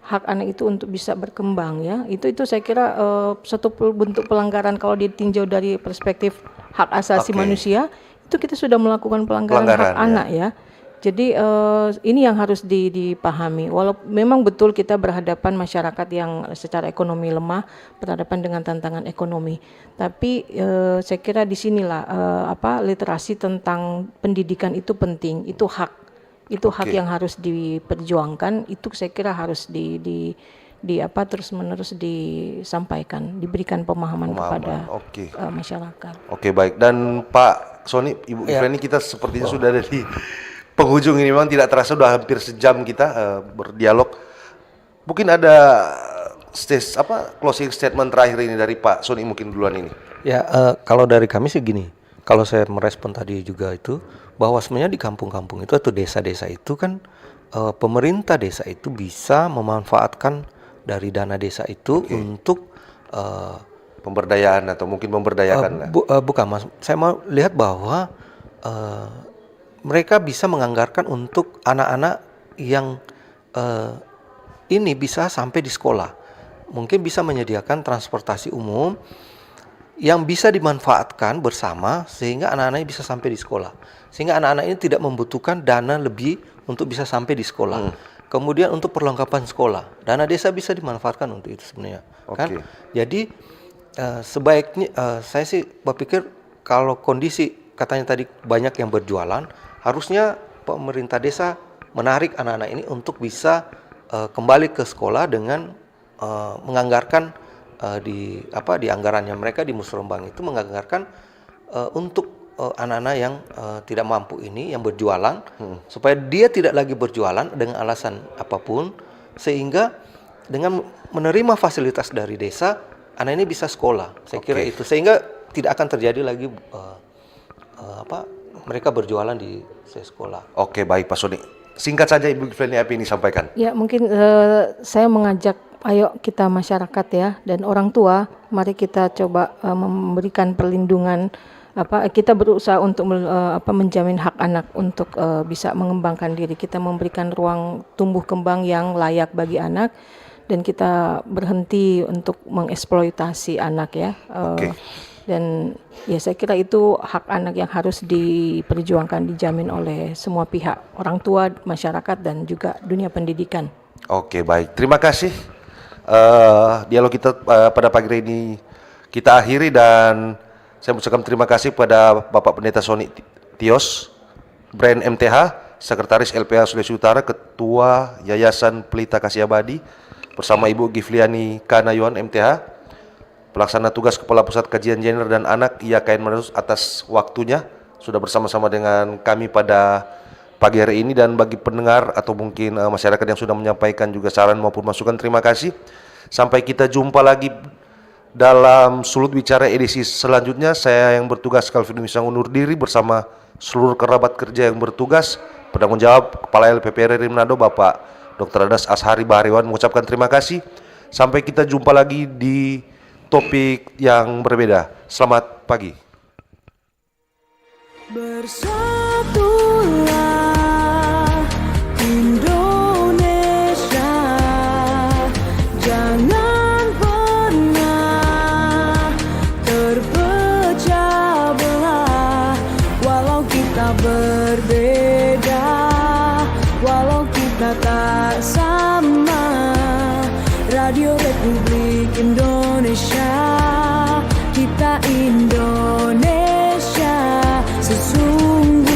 hak anak itu untuk bisa berkembang ya. Itu saya kira satu bentuk pelanggaran kalau ditinjau dari perspektif hak asasi manusia, itu kita sudah melakukan pelanggaran hak anak ya. Jadi ini yang harus dipahami. Walaupun memang betul kita berhadapan masyarakat yang secara ekonomi lemah, berhadapan dengan tantangan ekonomi. Tapi saya kira di sinilah literasi tentang pendidikan itu penting, itu hak. Itu hak yang harus diperjuangkan. Itu saya kira harus terus-menerus disampaikan, diberikan pemahaman kepada masyarakat. Oke, baik. Dan Pak Soni, Ibu Gifriani, kita sepertinya sudah ada di penghujung ini. Memang tidak terasa sudah hampir sejam kita berdialog. Mungkin ada closing statement terakhir ini dari Pak Soni mungkin duluan ini. Ya, kalau dari kami sih gini. Kalau saya merespon tadi juga itu bahwa sebenarnya di kampung-kampung itu atau desa-desa itu kan pemerintah desa itu bisa memanfaatkan dari dana desa itu untuk pemberdayaan atau mungkin memberdayakan. Bukan Mas, saya mau lihat bahwa mereka bisa menganggarkan untuk anak-anak yang ini bisa sampai di sekolah. mungkin bisa menyediakan transportasi umum yang bisa dimanfaatkan bersama sehingga anak-anak ini bisa sampai di sekolah. Sehingga anak-anak ini tidak membutuhkan dana lebih untuk bisa sampai di sekolah. Kemudian untuk perlengkapan sekolah, dana desa bisa dimanfaatkan untuk itu sebenarnya. Kan? Jadi sebaiknya saya sih berpikir kalau kondisi katanya tadi banyak yang berjualan, harusnya pemerintah desa menarik anak-anak ini untuk bisa kembali ke sekolah dengan menganggarkan di anggarannya mereka di Musrembang itu menganggarkan untuk anak-anak yang tidak mampu ini yang berjualan supaya dia tidak lagi berjualan dengan alasan apapun, sehingga dengan menerima fasilitas dari desa anak ini bisa sekolah. Saya kira itu sehingga tidak akan terjadi lagi mereka berjualan di sekolah. Oke, baik Pak Sony. Singkat saja Ibu Gifliani apa ini sampaikan? Ya, mungkin saya mengajak ayo kita masyarakat ya dan orang tua, mari kita coba memberikan perlindungan, kita berusaha untuk menjamin hak anak untuk bisa mengembangkan diri. Kita memberikan ruang tumbuh kembang yang layak bagi anak dan kita berhenti untuk mengeksploitasi anak ya. Dan ya saya kira itu hak anak yang harus diperjuangkan, dijamin oleh semua pihak, orang tua, masyarakat dan juga dunia pendidikan. Oke, baik. Terima kasih. Dialog kita pada pagi hari ini kita akhiri dan saya mengucapkan terima kasih pada Bapak Pendeta Sony Tios, Brand MTH, Sekretaris LPA Sulawesi Utara, Ketua Yayasan Pelita Kasih Abadi, bersama Ibu Gifliani Kanayuan MTH, Pelaksana Tugas Kepala Pusat Kajian Gender dan Anak IAKN Manado atas waktunya sudah bersama-sama dengan kami pada pagi hari ini, dan bagi pendengar atau mungkin masyarakat yang sudah menyampaikan juga saran maupun masukan, terima kasih. Sampai kita jumpa lagi dalam Sulut Bicara edisi selanjutnya. Saya yang bertugas Calvin Wisang undur diri bersama seluruh kerabat kerja yang bertugas. Penanggung jawab Kepala LPP RRI Manado Bapak Dr. Adas Ashari Bahariwan mengucapkan terima kasih. Sampai kita jumpa lagi di topik yang berbeda. Selamat pagi. Bersatulah Indonesia, jangan pernah terpecah belah. Walau kita berbeda, walau kita tak sama, Radio Republik Indonesia, kita Indonesia sesungguhnya.